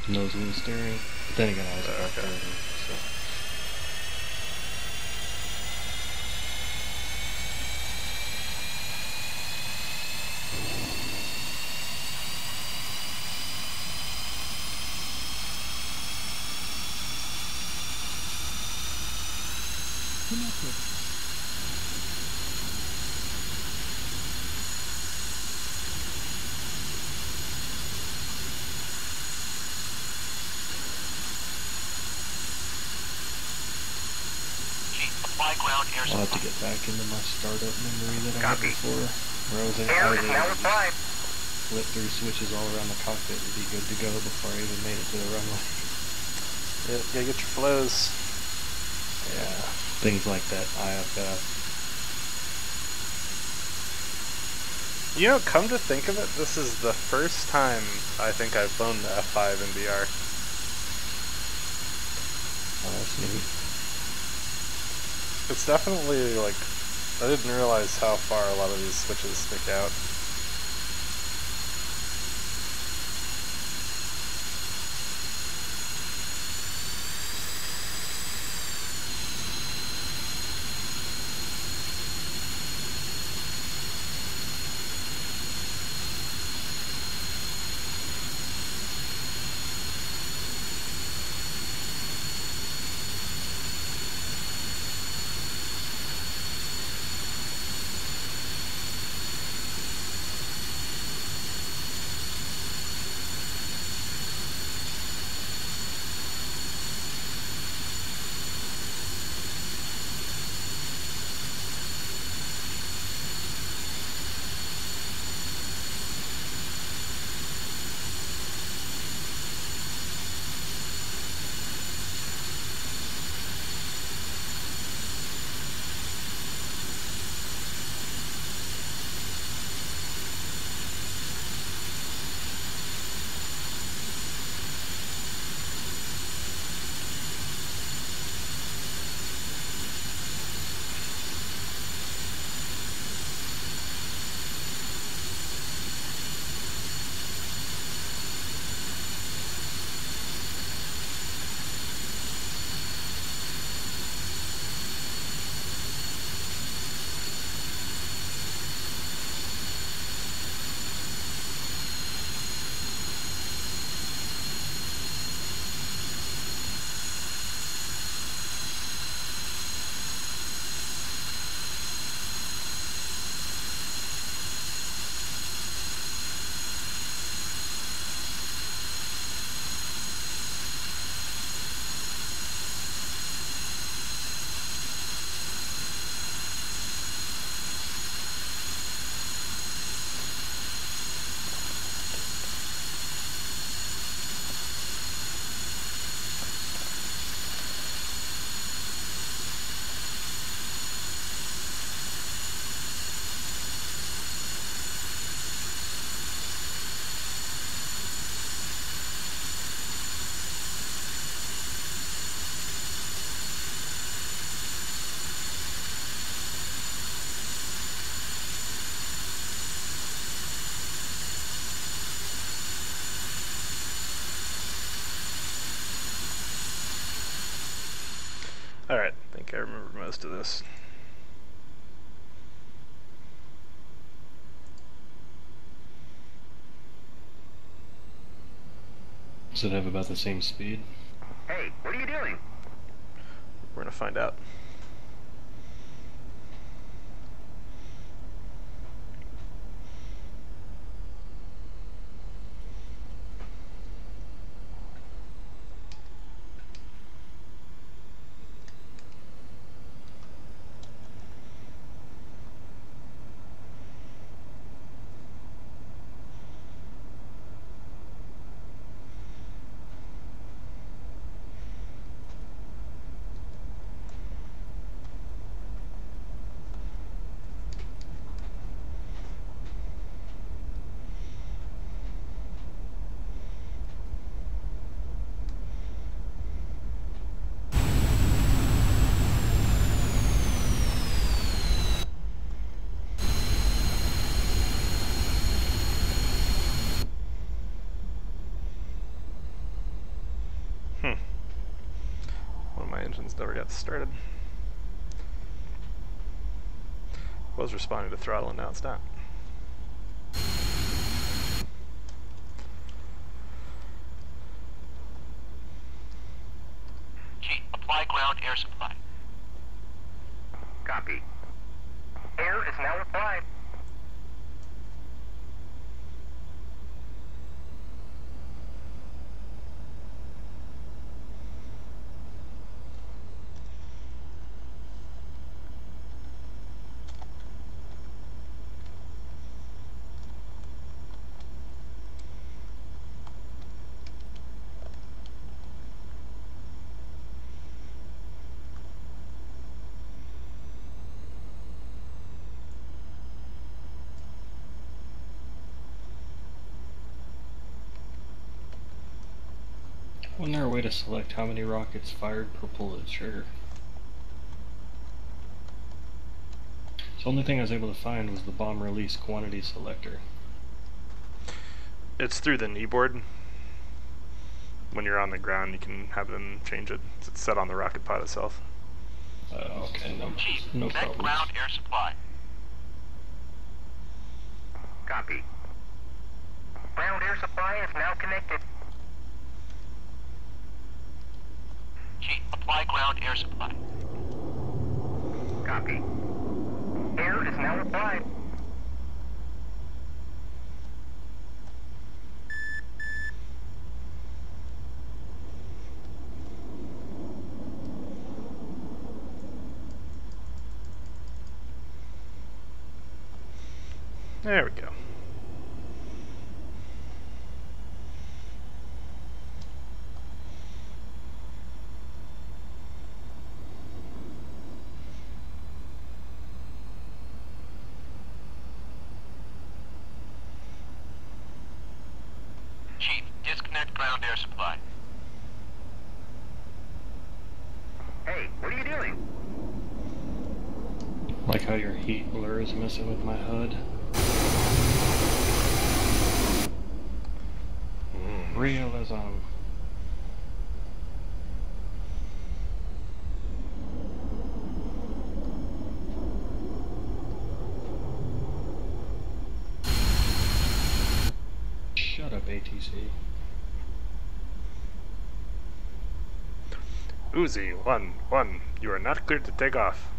Speaker 1: Nose wheel steering. But then again, I was about
Speaker 2: Okay.
Speaker 1: 30, so.
Speaker 4: Connected.
Speaker 3: Chief, apply ground air
Speaker 1: I'll have to
Speaker 3: supply.
Speaker 1: get back into my startup memory that I had
Speaker 3: Copy.
Speaker 1: before. Where I was
Speaker 3: Air is
Speaker 1: able
Speaker 3: now
Speaker 1: to just
Speaker 3: applied.
Speaker 1: flip through switches all around the cockpit and be good to go before I even made it to the runway.
Speaker 2: Yeah, gotta get your flows.
Speaker 1: Yeah, things like that IFF.
Speaker 2: You know, come to think of it, this is the first time I think I've flown the F5 in VR.
Speaker 1: Oh, that's neat.
Speaker 2: It's definitely, like, I didn't realize how far a lot of these switches stick out. most of this.
Speaker 1: Does it have about the same speed?
Speaker 3: Hey, what are you doing?
Speaker 2: We're gonna find out. One of my engines never got started. Was responding to throttle and now it's not.
Speaker 3: Chief, apply ground air supply. Copy. Air is now applied.
Speaker 1: Wasn't there a way to select how many rockets fired per pull of the trigger? The only thing I was able to find was the bomb release quantity selector.
Speaker 2: It's through the knee board. When you're on the ground, you can have them change it. It's set on the rocket pod itself.
Speaker 1: Okay,
Speaker 3: Chief,
Speaker 1: no
Speaker 3: connect
Speaker 1: problem.
Speaker 3: ground air supply. Copy. Ground air supply is now connected. Chief, apply ground air supply. Copy. Air is now applied.
Speaker 2: There we go.
Speaker 3: Chief, disconnect ground air supply. Hey, what are you doing?
Speaker 1: Like how your heat blur is messing with my HUD. Realism. Shut up, ATC.
Speaker 2: Uzi, 1-1. You are not cleared to take off.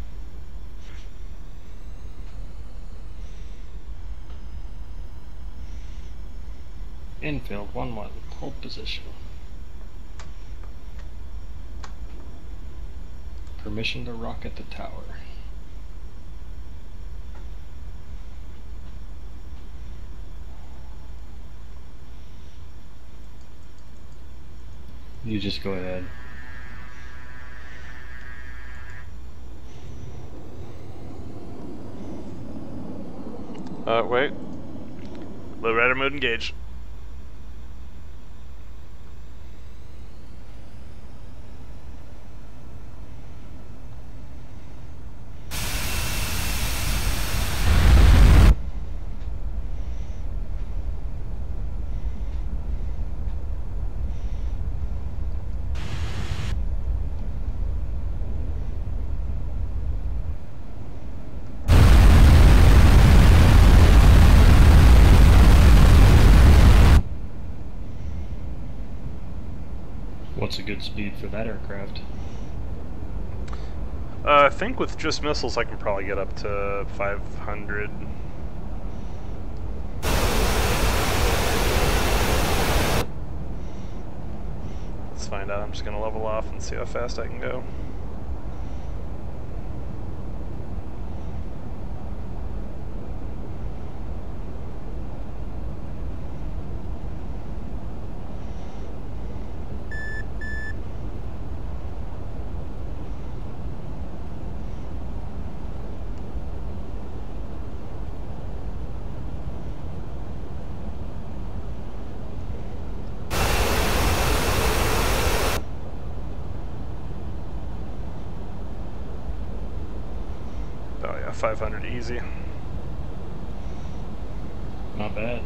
Speaker 1: Infield 1-1. Hold position. Permission to rocket the tower. You just go ahead.
Speaker 2: Wait. Low rider mode engaged.
Speaker 1: What's a good speed for that aircraft?
Speaker 2: I think with just missiles I can probably get up to 500. Let's find out. I'm just going to level off and see how fast I can go. Oh yeah, 500 easy.
Speaker 1: Not bad.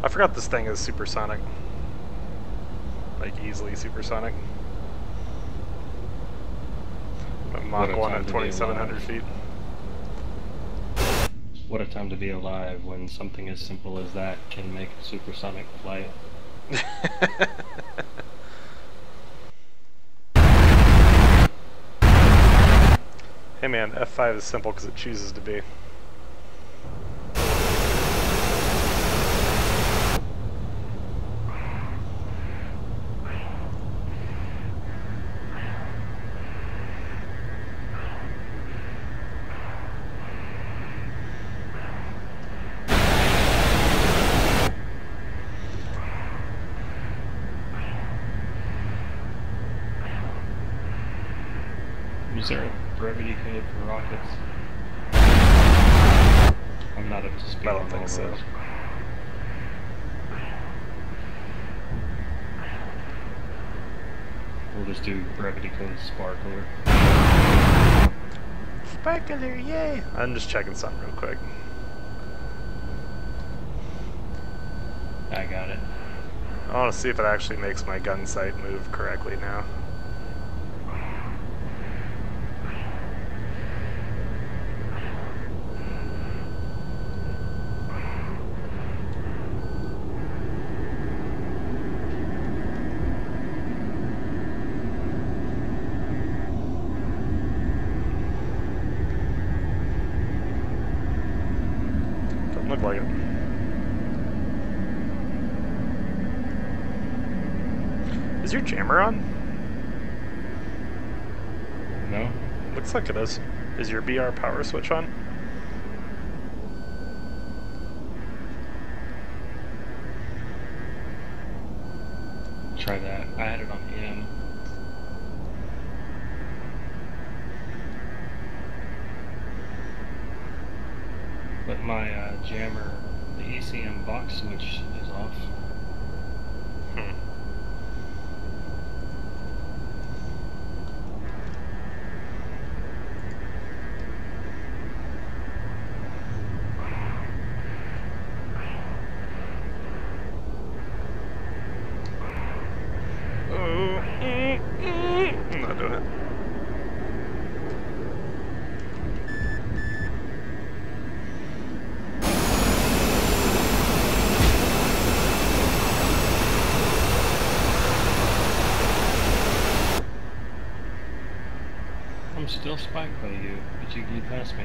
Speaker 2: I forgot this thing is supersonic. Like easily supersonic. Mach 1 at 2,700 feet.
Speaker 1: What a time to be alive when something as simple as that can make a supersonic flight.
Speaker 2: Hey man, F5 is simple because it chooses to be.
Speaker 1: Is there a brevity code for rockets? I'm not up to speed
Speaker 2: I
Speaker 1: on
Speaker 2: don't
Speaker 1: all
Speaker 2: think so.
Speaker 1: those. We'll just do brevity code sparkler.
Speaker 2: Sparkler, yay! I'm just checking something real quick.
Speaker 1: I got it.
Speaker 2: I want to see if it actually makes my gun sight move correctly now. Doesn't look like it. Is your jammer on?
Speaker 1: No?
Speaker 2: Looks like it is. Is your BR power switch on?
Speaker 1: Try that. I had it on M. But my jammer, the ECM box switch is off.
Speaker 2: Hmm. I'm not doing it.
Speaker 1: I'm still spiked by you, but you blew past me.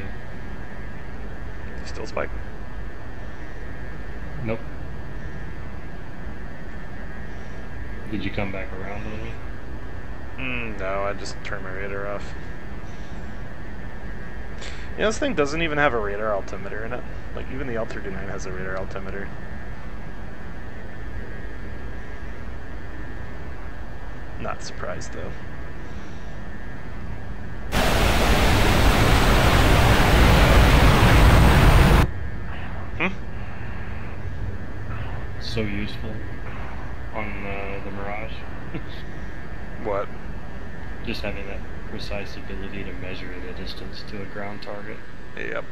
Speaker 2: Still spike.
Speaker 1: Nope. Did you come back around on me?
Speaker 2: No, I just turned my radar off. You know, this thing doesn't even have a radar altimeter in it. Like, even the L-39 has a radar altimeter. Not surprised, though.
Speaker 1: So useful on the Mirage.
Speaker 2: What?
Speaker 1: Just having that precise ability to measure the distance to a ground target.
Speaker 2: Yep.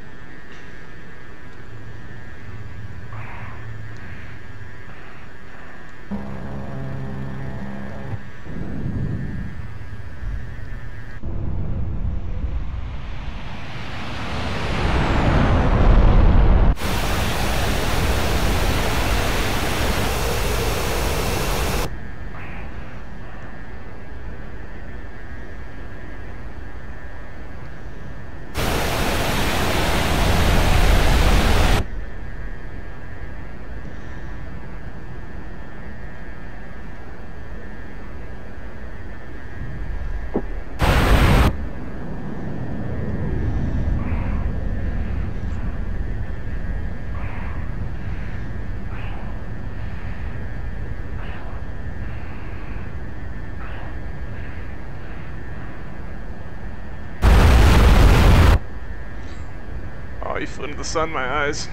Speaker 2: you flew into the sun, my eyes.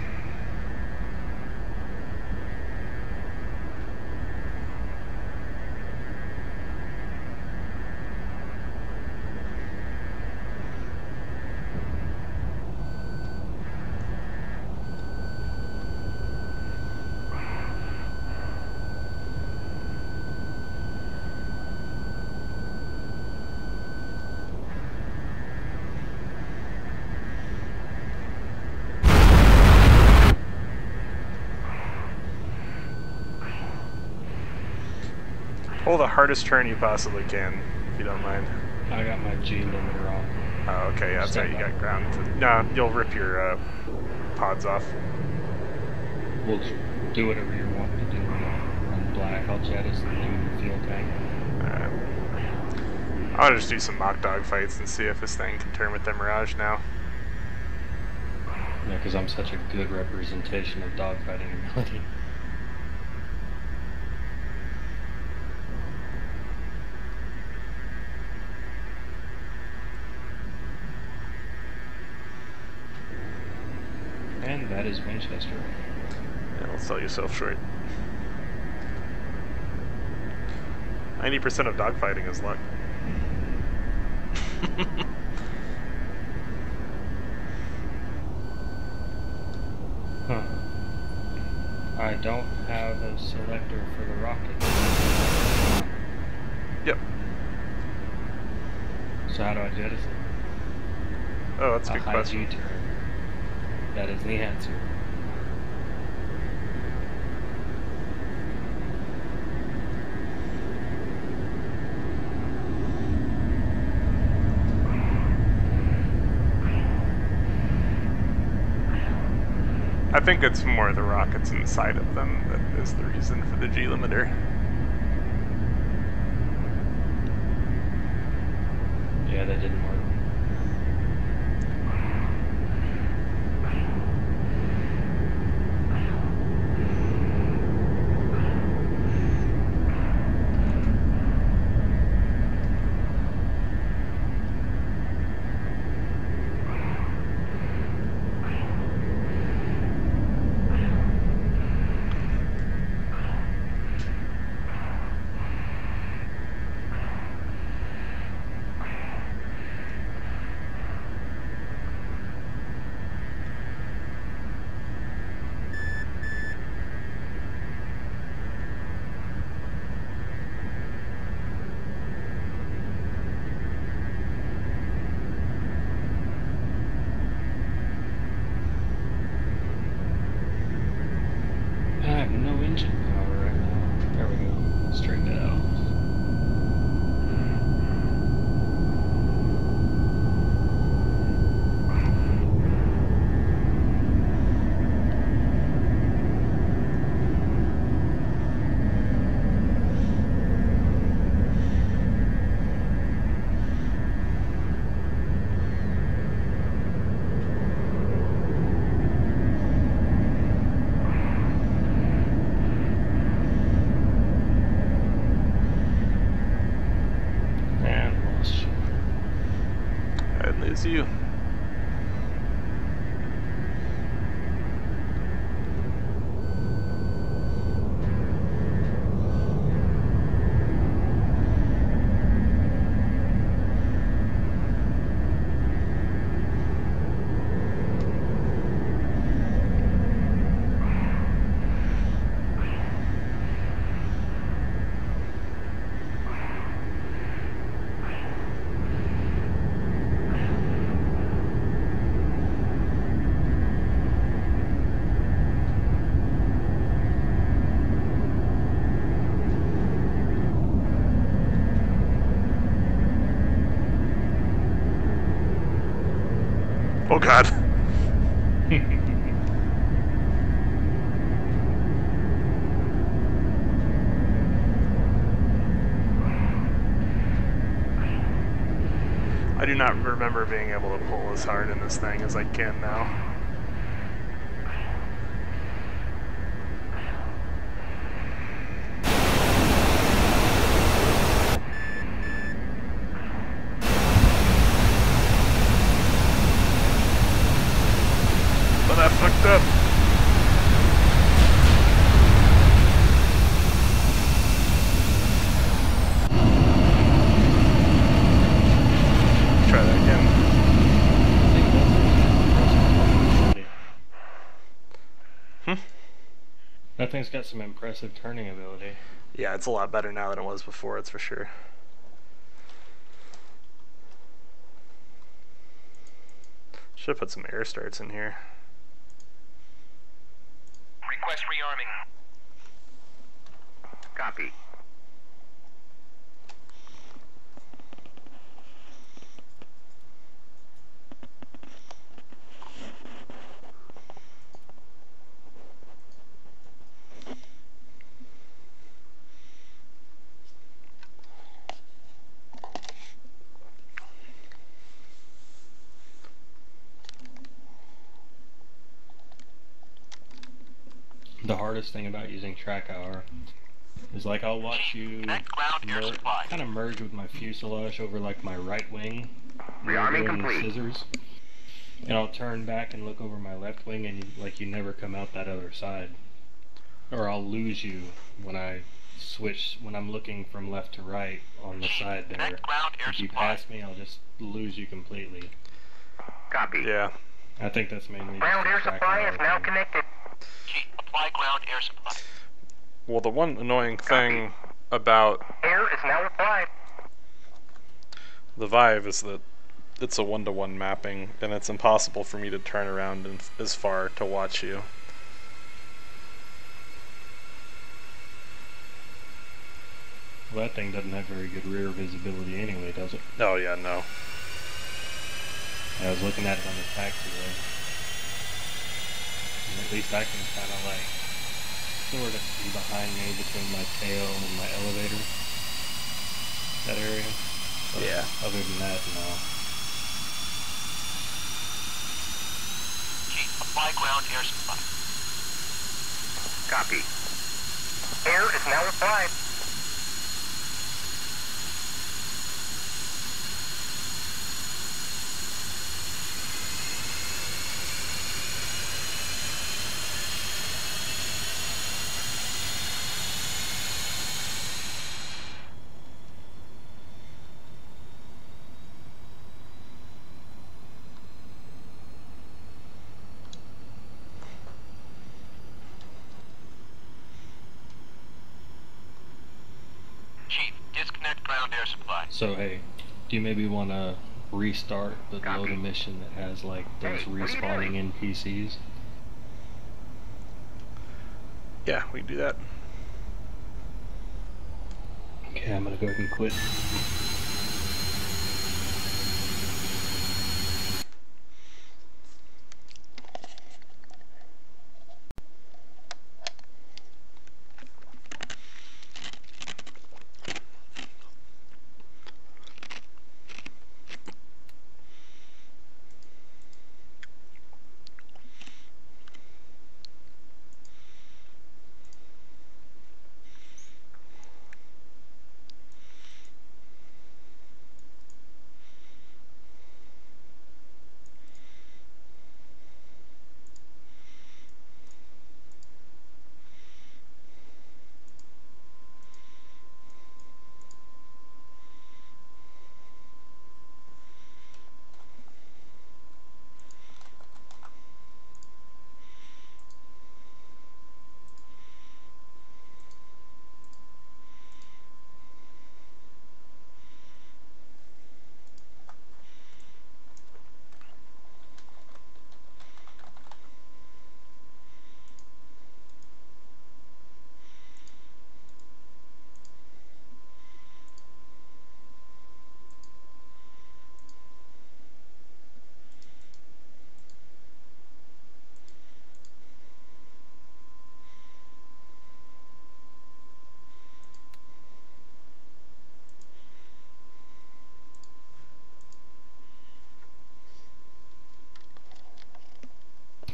Speaker 2: Pull the hardest turn you possibly can, if you don't mind.
Speaker 1: I got my G limiter off.
Speaker 2: Oh, okay, yeah, that's right, you got ground. No, you'll rip your pods off.
Speaker 1: We'll do whatever you're wanting to do. On black, I'll jettison the fuel tank.
Speaker 2: Alright. I want to just do some mock dog fights and see if this thing can turn with the Mirage now.
Speaker 1: Yeah, because I'm such a good representation of dogfighting ability. And that is Winchester.
Speaker 2: Yeah, don't sell yourself short. 90% of dogfighting is luck.
Speaker 1: Huh. I don't have a selector for the rocket.
Speaker 2: Yep.
Speaker 1: So how do I jettison?
Speaker 2: Oh, that's a good
Speaker 1: high
Speaker 2: question.
Speaker 1: G turn. That is the answer.
Speaker 2: I think it's more the rockets inside of them that is the reason for the G limiter.
Speaker 1: Yeah, that didn't work. I have no engine power right now. There we go. Straighten it out.
Speaker 2: It's you. Oh God. I do not remember being able to pull as hard in this thing as I can now. that fucked up. Try that again.
Speaker 1: That thing's got some impressive turning ability.
Speaker 2: Yeah, it's a lot better now than it was before, it's for sure. Should have put some air starts in here.
Speaker 3: Request rearming. Copy.
Speaker 1: The hardest thing about using track hour is like I'll watch you kind of merge with my fuselage over like my right wing,
Speaker 3: Rearming
Speaker 1: doing the
Speaker 3: complete.
Speaker 1: scissors, and I'll turn back and look over my left wing, and like you never come out that other side, or I'll lose you when I switch when I'm looking from left to right on the side there. If you pass me, I'll just lose you completely.
Speaker 3: Copy.
Speaker 2: Yeah.
Speaker 1: I think that's mainly
Speaker 3: Ground
Speaker 1: just
Speaker 3: air
Speaker 1: a track
Speaker 3: supply
Speaker 1: hour
Speaker 3: is now
Speaker 1: thing.
Speaker 3: connected. Apply ground air supply.
Speaker 2: Well, the one annoying thing about
Speaker 3: Air is now applied.
Speaker 2: the Vive is that it's a 1-to-1 mapping, and it's impossible for me to turn around and as far to watch you.
Speaker 1: Well, that thing doesn't have very good rear visibility anyway, does it?
Speaker 2: Oh yeah, no.
Speaker 1: I was looking at it on the taxiway. And at least I can kind of like sort of see behind me between my tail and my elevator. That area. But
Speaker 2: Yeah.
Speaker 1: other than that, no.
Speaker 3: Apply ground air supply. Copy. Air is now applied. Chief, disconnect ground air supply.
Speaker 1: So hey, do you maybe want to restart but
Speaker 3: Copy.
Speaker 1: load a mission that has like those
Speaker 3: Hey, what are you
Speaker 1: respawning NPCs?
Speaker 2: Yeah, we can do that.
Speaker 1: Okay, I'm gonna go ahead and quit.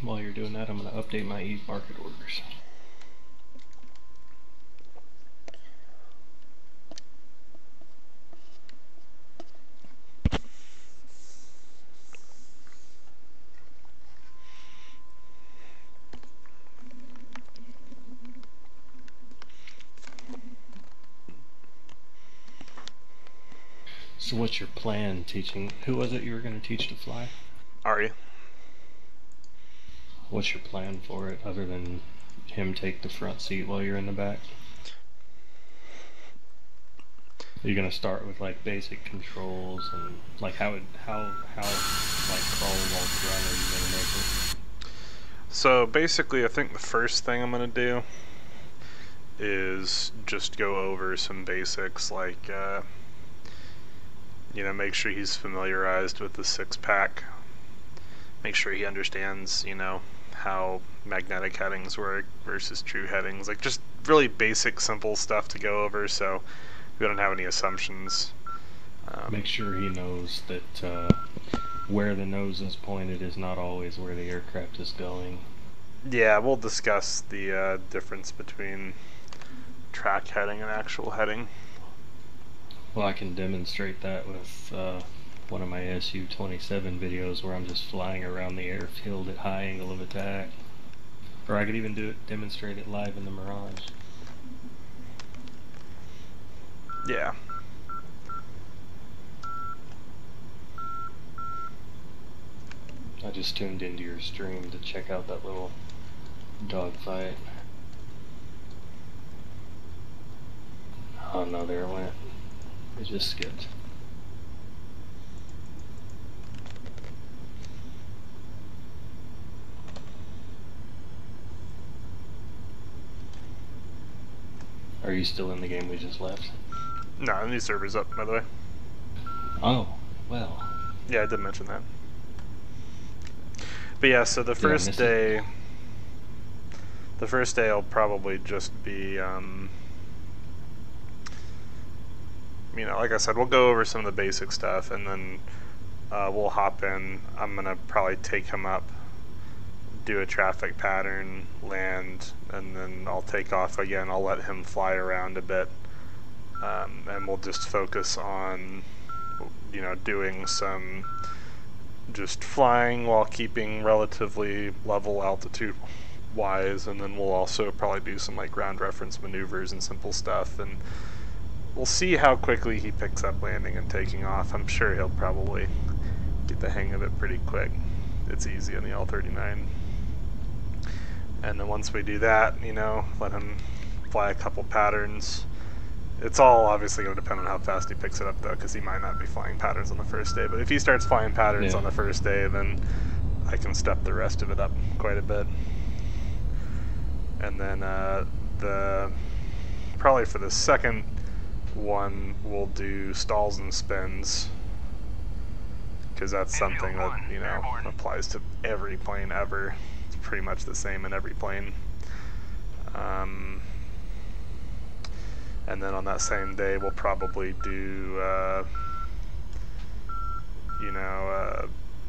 Speaker 1: While you're doing that, I'm gonna update my Eve market orders. So what's your plan teaching? Who was it you were going to teach to fly?
Speaker 2: Ari.
Speaker 1: What's your plan for it other than him take the front seat while you're in the back? Are you going to start with like basic controls and like how like crawl, walk, run are you going to make it?
Speaker 2: So basically I think the first thing I'm going to do is just go over some basics like you know, make sure he's familiarized with the 6-pack. Make sure he understands, you know, how magnetic headings work versus true headings. Like just really basic, simple stuff to go over so we don't have any assumptions.
Speaker 1: Make sure he knows that where the nose is pointed is not always where the aircraft is going.
Speaker 2: Yeah, we'll discuss the difference between track heading and actual heading.
Speaker 1: Well, I can demonstrate that with one of my SU-27 videos where I'm just flying around the airfield at high angle of attack. Or I could even demonstrate it live in the Mirage.
Speaker 2: Yeah.
Speaker 1: I just tuned into your stream to check out that little dogfight. Oh no, there it went. It just skipped. Are you still in the game we just left?
Speaker 2: No, the new server's up, by the way.
Speaker 1: Oh, well.
Speaker 2: Yeah, I did mention that. But yeah, so the first day will probably just be you know, like I said, we'll go over some of the basic stuff and then we'll hop in. I'm gonna probably take him up, do a traffic pattern, land, and then I'll take off again. I'll let him fly around a bit, and we'll just focus on, you know, doing some just flying while keeping relatively level altitude wise, and then we'll also probably do some like ground reference maneuvers and simple stuff, and we'll see how quickly he picks up landing and taking off. I'm sure he'll probably get the hang of it pretty quick. It's easy on the L-39. And then once we do that, you know, let him fly a couple patterns. It's all obviously going to depend on how fast he picks it up, though, because he might not be flying patterns on the first day. But if he starts flying patterns on the first day, then I can step the rest of it up quite a bit. And then probably for the second one, we'll do stalls and spins, because that's something that, you know, applies to every plane ever. It's pretty much the same in every plane. And then on that same day, we'll probably do, you know,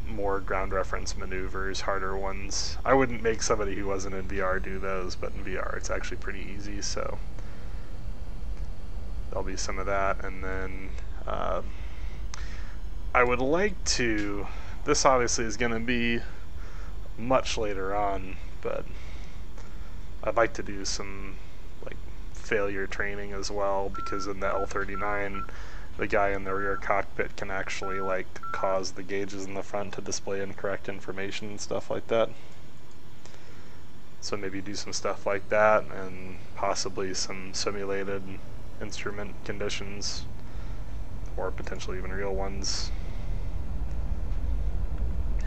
Speaker 2: more ground reference maneuvers, harder ones. I wouldn't make somebody who wasn't in VR do those, but in VR it's actually pretty easy, so there'll be some of that. And then I would like to, this obviously is going to be much later on, but I'd like to do some like failure training as well, because in the L-39 the guy in the rear cockpit can actually like cause the gauges in the front to display incorrect information and stuff like that. So maybe do some stuff like that, and possibly some simulated instrument conditions, or potentially even real ones.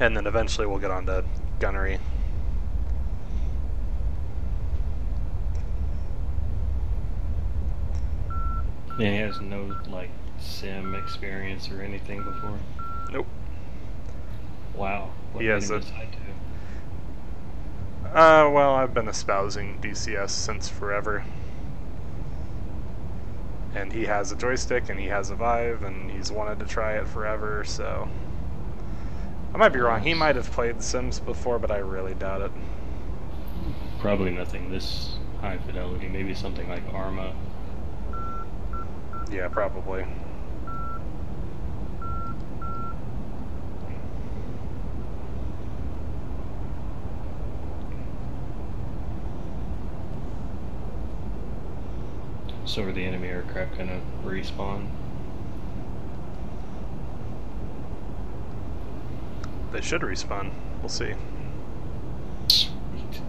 Speaker 2: And then eventually we'll get on to gunnery.
Speaker 1: And he has no like sim experience or anything before?
Speaker 2: Nope.
Speaker 1: Wow. What
Speaker 2: He
Speaker 1: made
Speaker 2: has
Speaker 1: him
Speaker 2: a
Speaker 1: decide to?
Speaker 2: well, I've been espousing DCS since forever. And he has a joystick and he has a Vive and he's wanted to try it forever, so I might be wrong. He might have played Sims before, but I really doubt it.
Speaker 1: Probably nothing this high fidelity. Maybe something like Arma.
Speaker 2: Yeah, probably.
Speaker 1: So are the enemy aircraft gonna respawn?
Speaker 2: They should respawn. We'll see.
Speaker 1: Sweet.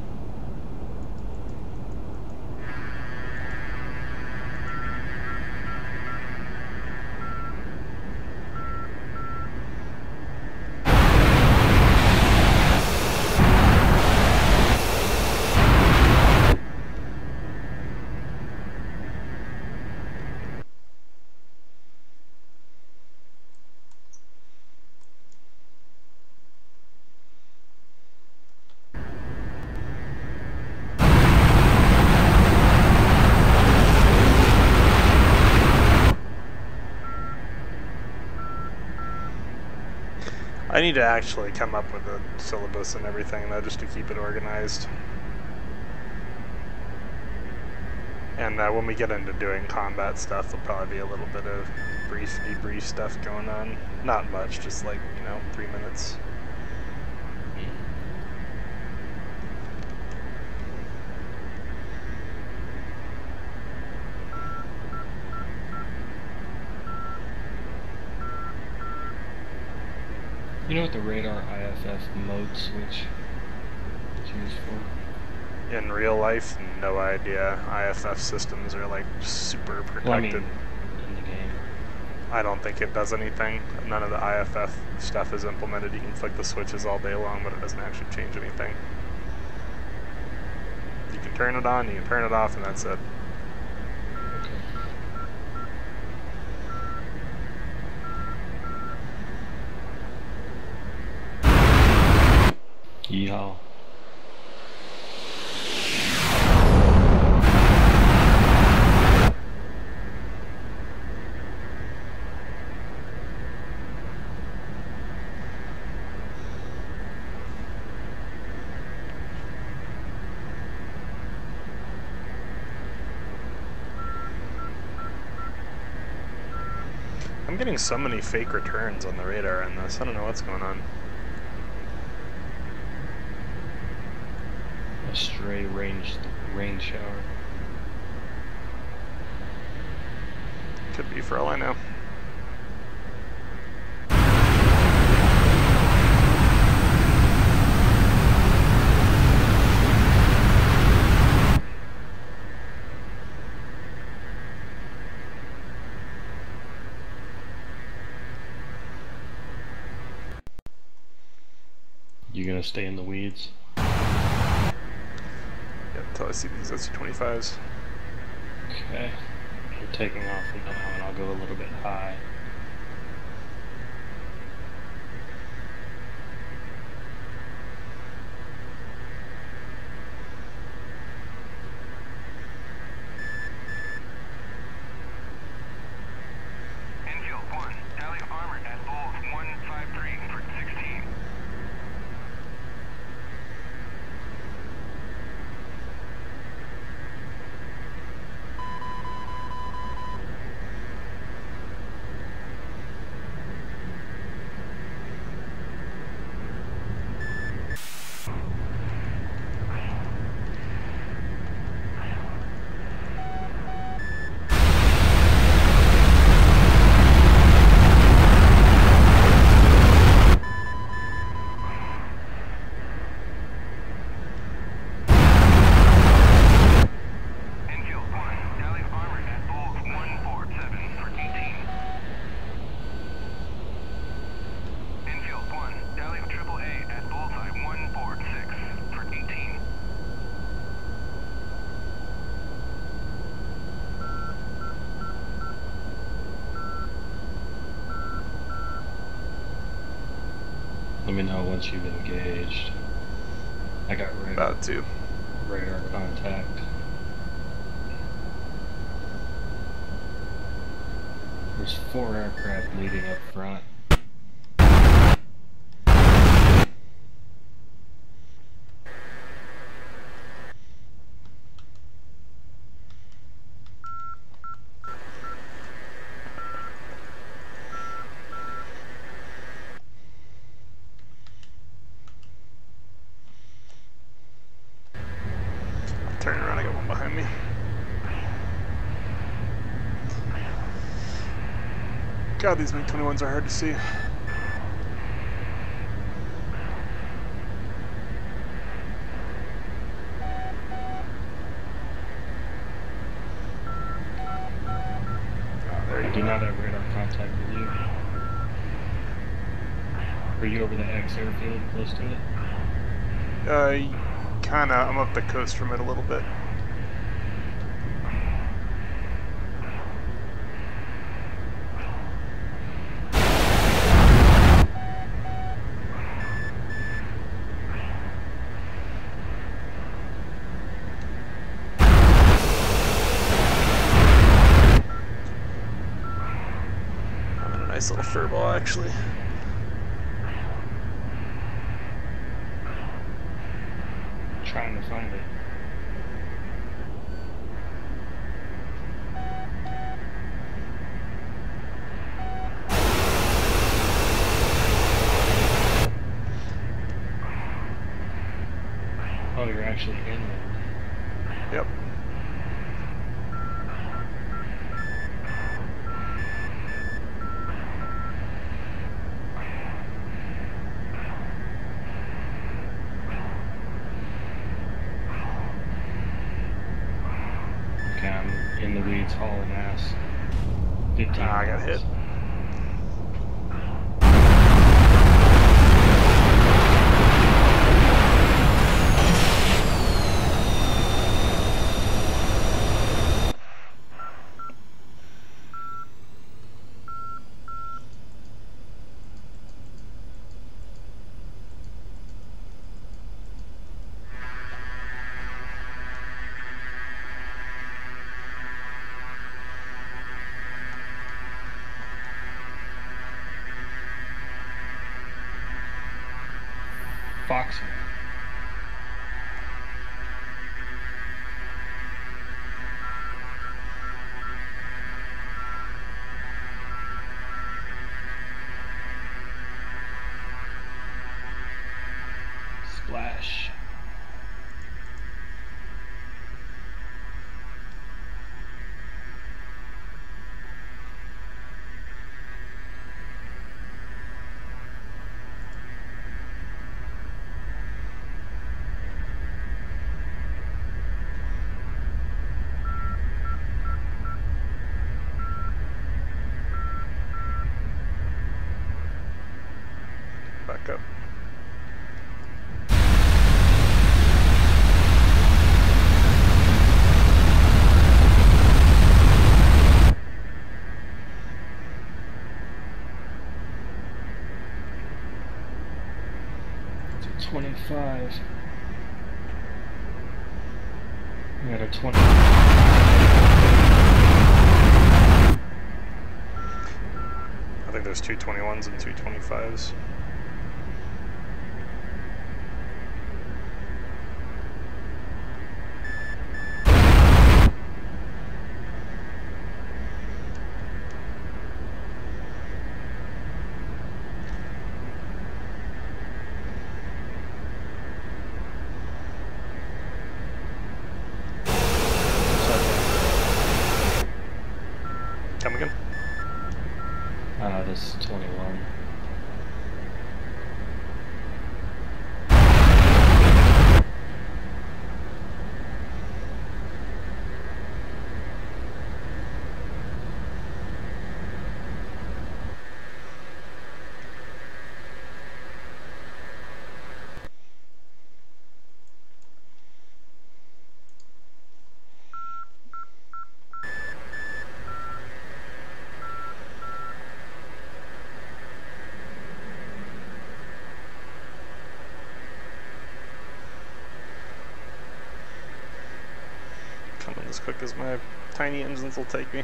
Speaker 2: I need to actually come up with a syllabus and everything though, just to keep it organized. And when we get into doing combat stuff, there'll probably be a little bit of brief debrief stuff going on. Not much, just like, 3 minutes.
Speaker 1: You know what the radar IFF mode switch is used for?
Speaker 2: In real life, no idea. IFF systems are like super protected.
Speaker 1: Well, I mean, in the game.
Speaker 2: I don't think it does anything. None of the IFF stuff is implemented. You can flick the switches all day long, but it doesn't actually change anything. You can turn it on, you can turn it off, and that's it.
Speaker 1: Yeehaw.
Speaker 2: I'm getting so many fake returns on the radar in this. I don't know what's going on.
Speaker 1: A stray rain shower.
Speaker 2: Could be for all I know.
Speaker 1: You gonna stay in the weeds?
Speaker 2: Yeah, until I see these SC-25s.
Speaker 1: Okay. I'm taking off now and I'll go a little bit high.
Speaker 3: Infield 1, Tally Armor at Bulls 153 for 16.
Speaker 1: Let me know once you've engaged. I got
Speaker 2: About to.
Speaker 1: radar contact. There's 4 aircraft leading up front.
Speaker 2: Turn around, I got one behind me. God, these MiG-21s are hard to see.
Speaker 1: not have radar contact with you. Are you over the X airfield, close to it?
Speaker 2: Kinda. I'm up the coast from it a little bit. I'm in a nice little furball, actually.
Speaker 1: Trying to find it. Oh, you're actually in it.
Speaker 2: Yep.
Speaker 1: Okay, I'm in the weeds hauling ass. 15
Speaker 2: I got
Speaker 1: miles.
Speaker 2: hit.
Speaker 1: Foxer. Splash.
Speaker 2: Back up.
Speaker 1: It's a 25. We got a 20.
Speaker 2: I think there's 221s and 225s. Come again?
Speaker 1: This is 21.
Speaker 2: Coming as quick as my tiny engines will take me.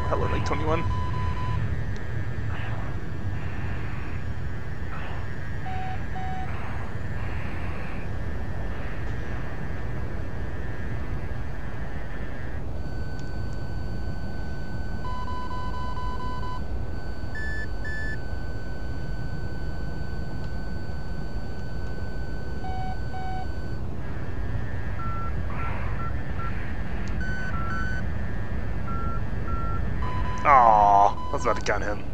Speaker 2: Hello, Lake 21. was about to gun him.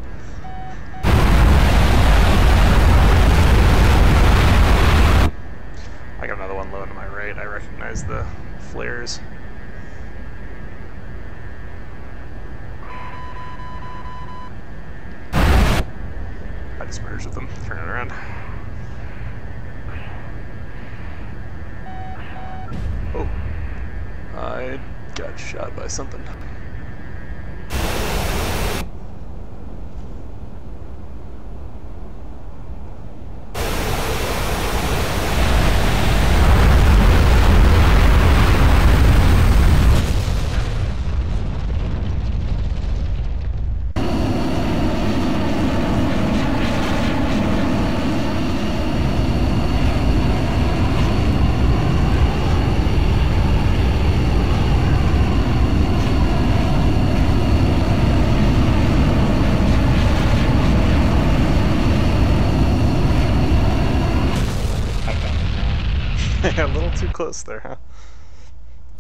Speaker 2: I got another one low to my right. I recognize the flares. I just merged with them, turning around. Oh, I got shot by something. A little too close there, huh?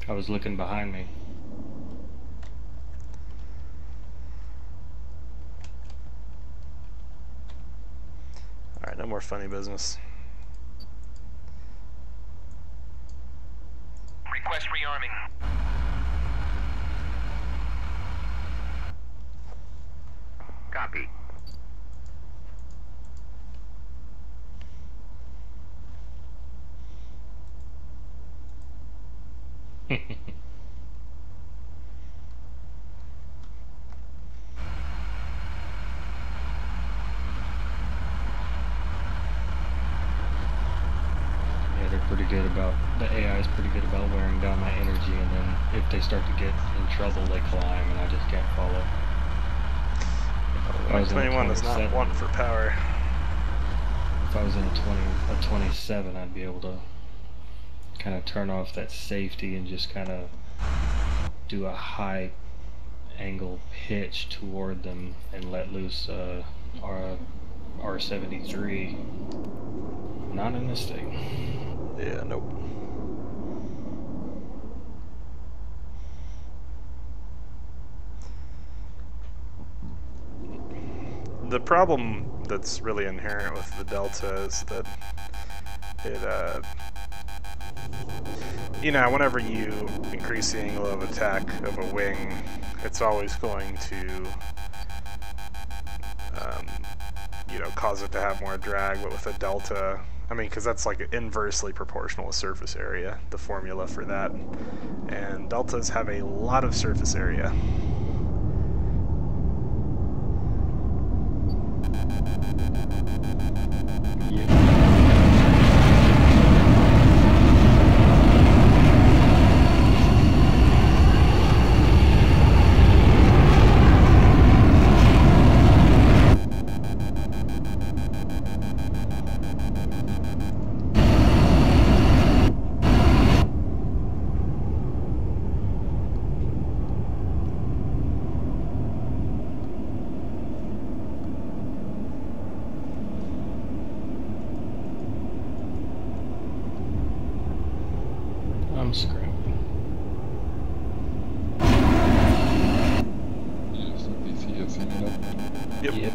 Speaker 1: I was looking behind me.
Speaker 2: Alright, no more funny business.
Speaker 3: Request rearming. Copy.
Speaker 1: Yeah, they're pretty good about, the AI is pretty good about wearing down my energy, and then if they start to get in trouble, they climb, and I just can't follow. If I was in a
Speaker 2: 21 is not
Speaker 1: 27
Speaker 2: one for power.
Speaker 1: If I was in a 27, I'd be able to kind of turn off that safety and just kind of do a high angle pitch toward them and let loose R73. Not in this thing.
Speaker 2: Yeah, nope. The problem that's really inherent with the Delta is that it, you know, whenever you increase the angle of attack of a wing, it's always going to, you know, cause it to have more drag, but with a Delta, I mean, because that's like inversely proportional to surface area, the formula for that, and Deltas have a lot of surface area.
Speaker 1: I'm screwed.
Speaker 2: Yep.
Speaker 1: Yep.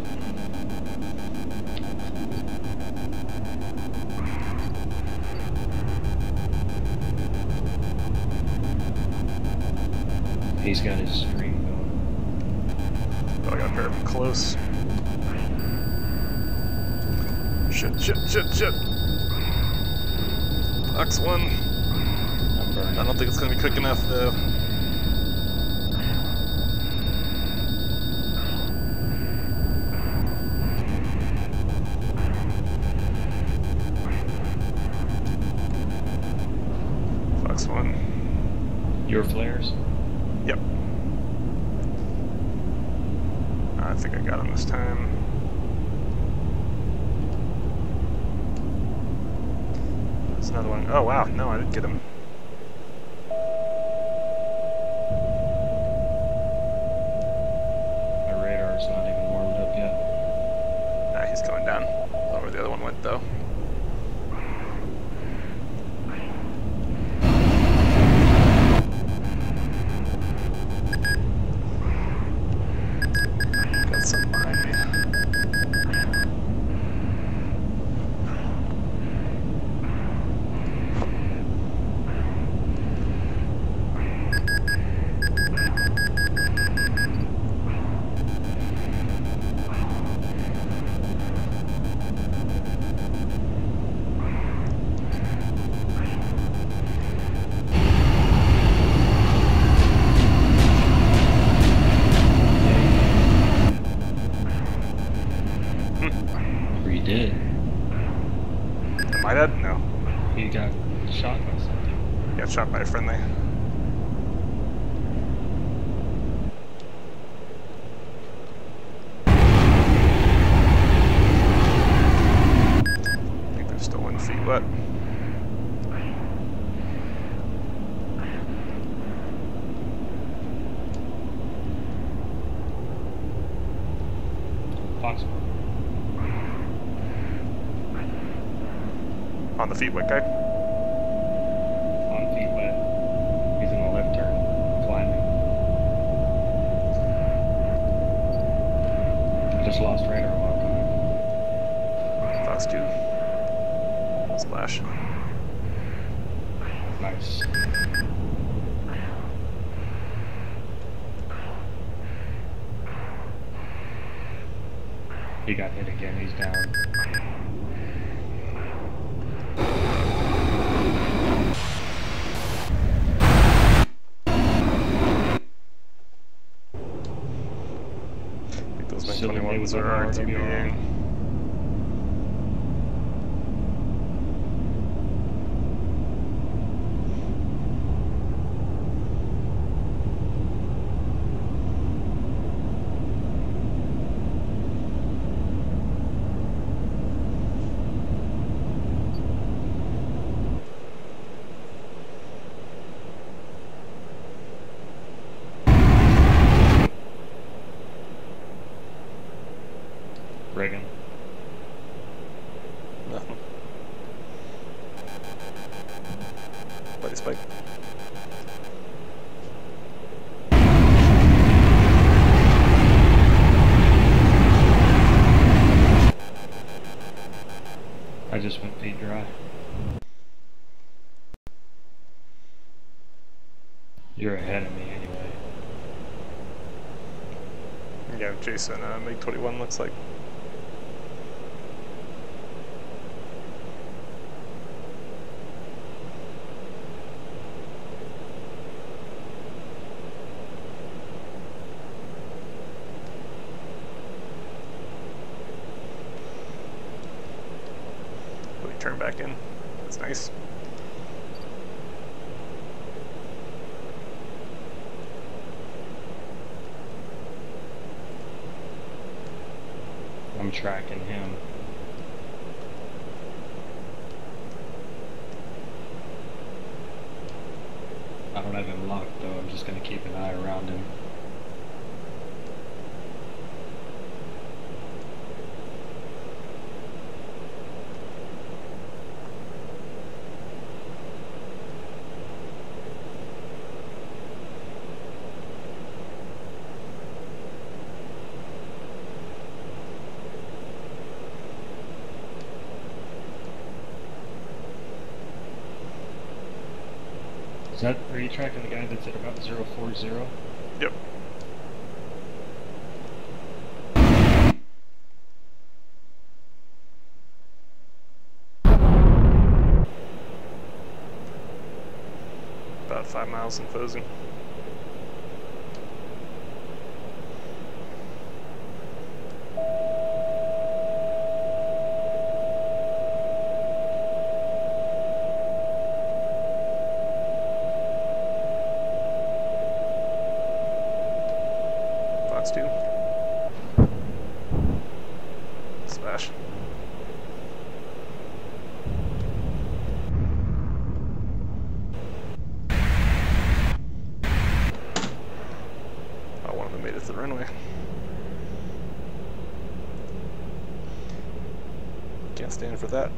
Speaker 1: He's got his stream going.
Speaker 2: Oh, I got very close. Shit, shit, shit, shit. Fox 1.
Speaker 1: I'm burning.
Speaker 2: I don't think it's gonna be quick enough though. Fox 1.
Speaker 1: Your flares?
Speaker 2: Yep. I think I got him this time. There's another one. Oh wow, no, I didn't get him.
Speaker 1: My radar's not even warmed up yet.
Speaker 2: Nah, he's going down. I don't know where the other one went though. My dad? No.
Speaker 1: He got shot by something.
Speaker 2: Got shot by a friendly. I think they're still 1 feet wet.
Speaker 1: Foxborough.
Speaker 2: On the feet wet guy?
Speaker 1: On feet wet. He's in the left turn, climbing. I just lost radar while coming.
Speaker 2: Fox 2. Splash.
Speaker 1: Nice. He got hit again, he's down.
Speaker 2: I think those
Speaker 1: Silly me
Speaker 2: 21s
Speaker 1: with
Speaker 2: are
Speaker 1: an
Speaker 2: RTBing.
Speaker 1: Reagan.
Speaker 2: Nothing. Buddy spike.
Speaker 1: I just went feet dry. You're ahead of me anyway.
Speaker 2: Yeah, Jason, MiG-21 looks like. Really turn back in. That's nice.
Speaker 1: I'm tracking him. I don't have him locked though, I'm just gonna keep an eye around him. Are you tracking the guy that's at about 040?
Speaker 2: Yep. About 5 miles in Fozen. Fox 2. Smash. Oh, one of them made it to the runway. Can't stand for that.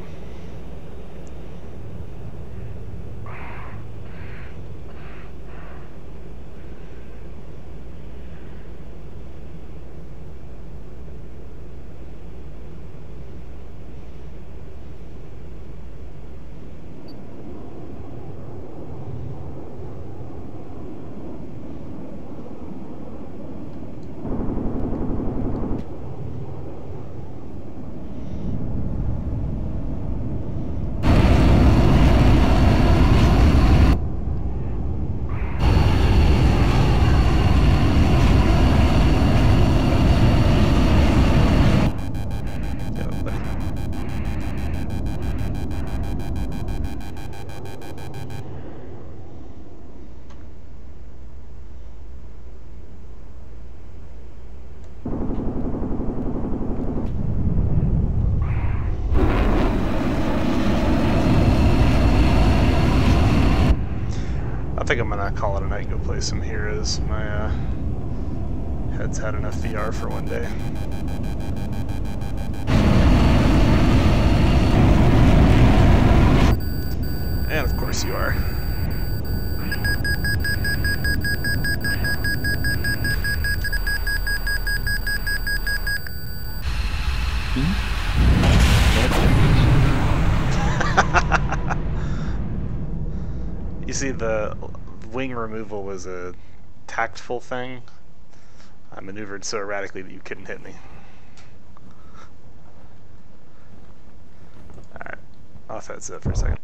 Speaker 2: I think I'm gonna call it a night, go play some Heroes. My head's had enough VR for one day. And of course you are. You see, the wing removal was a tactful thing. I maneuvered so erratically that you couldn't hit me. Alright, I'll have to sit for a second.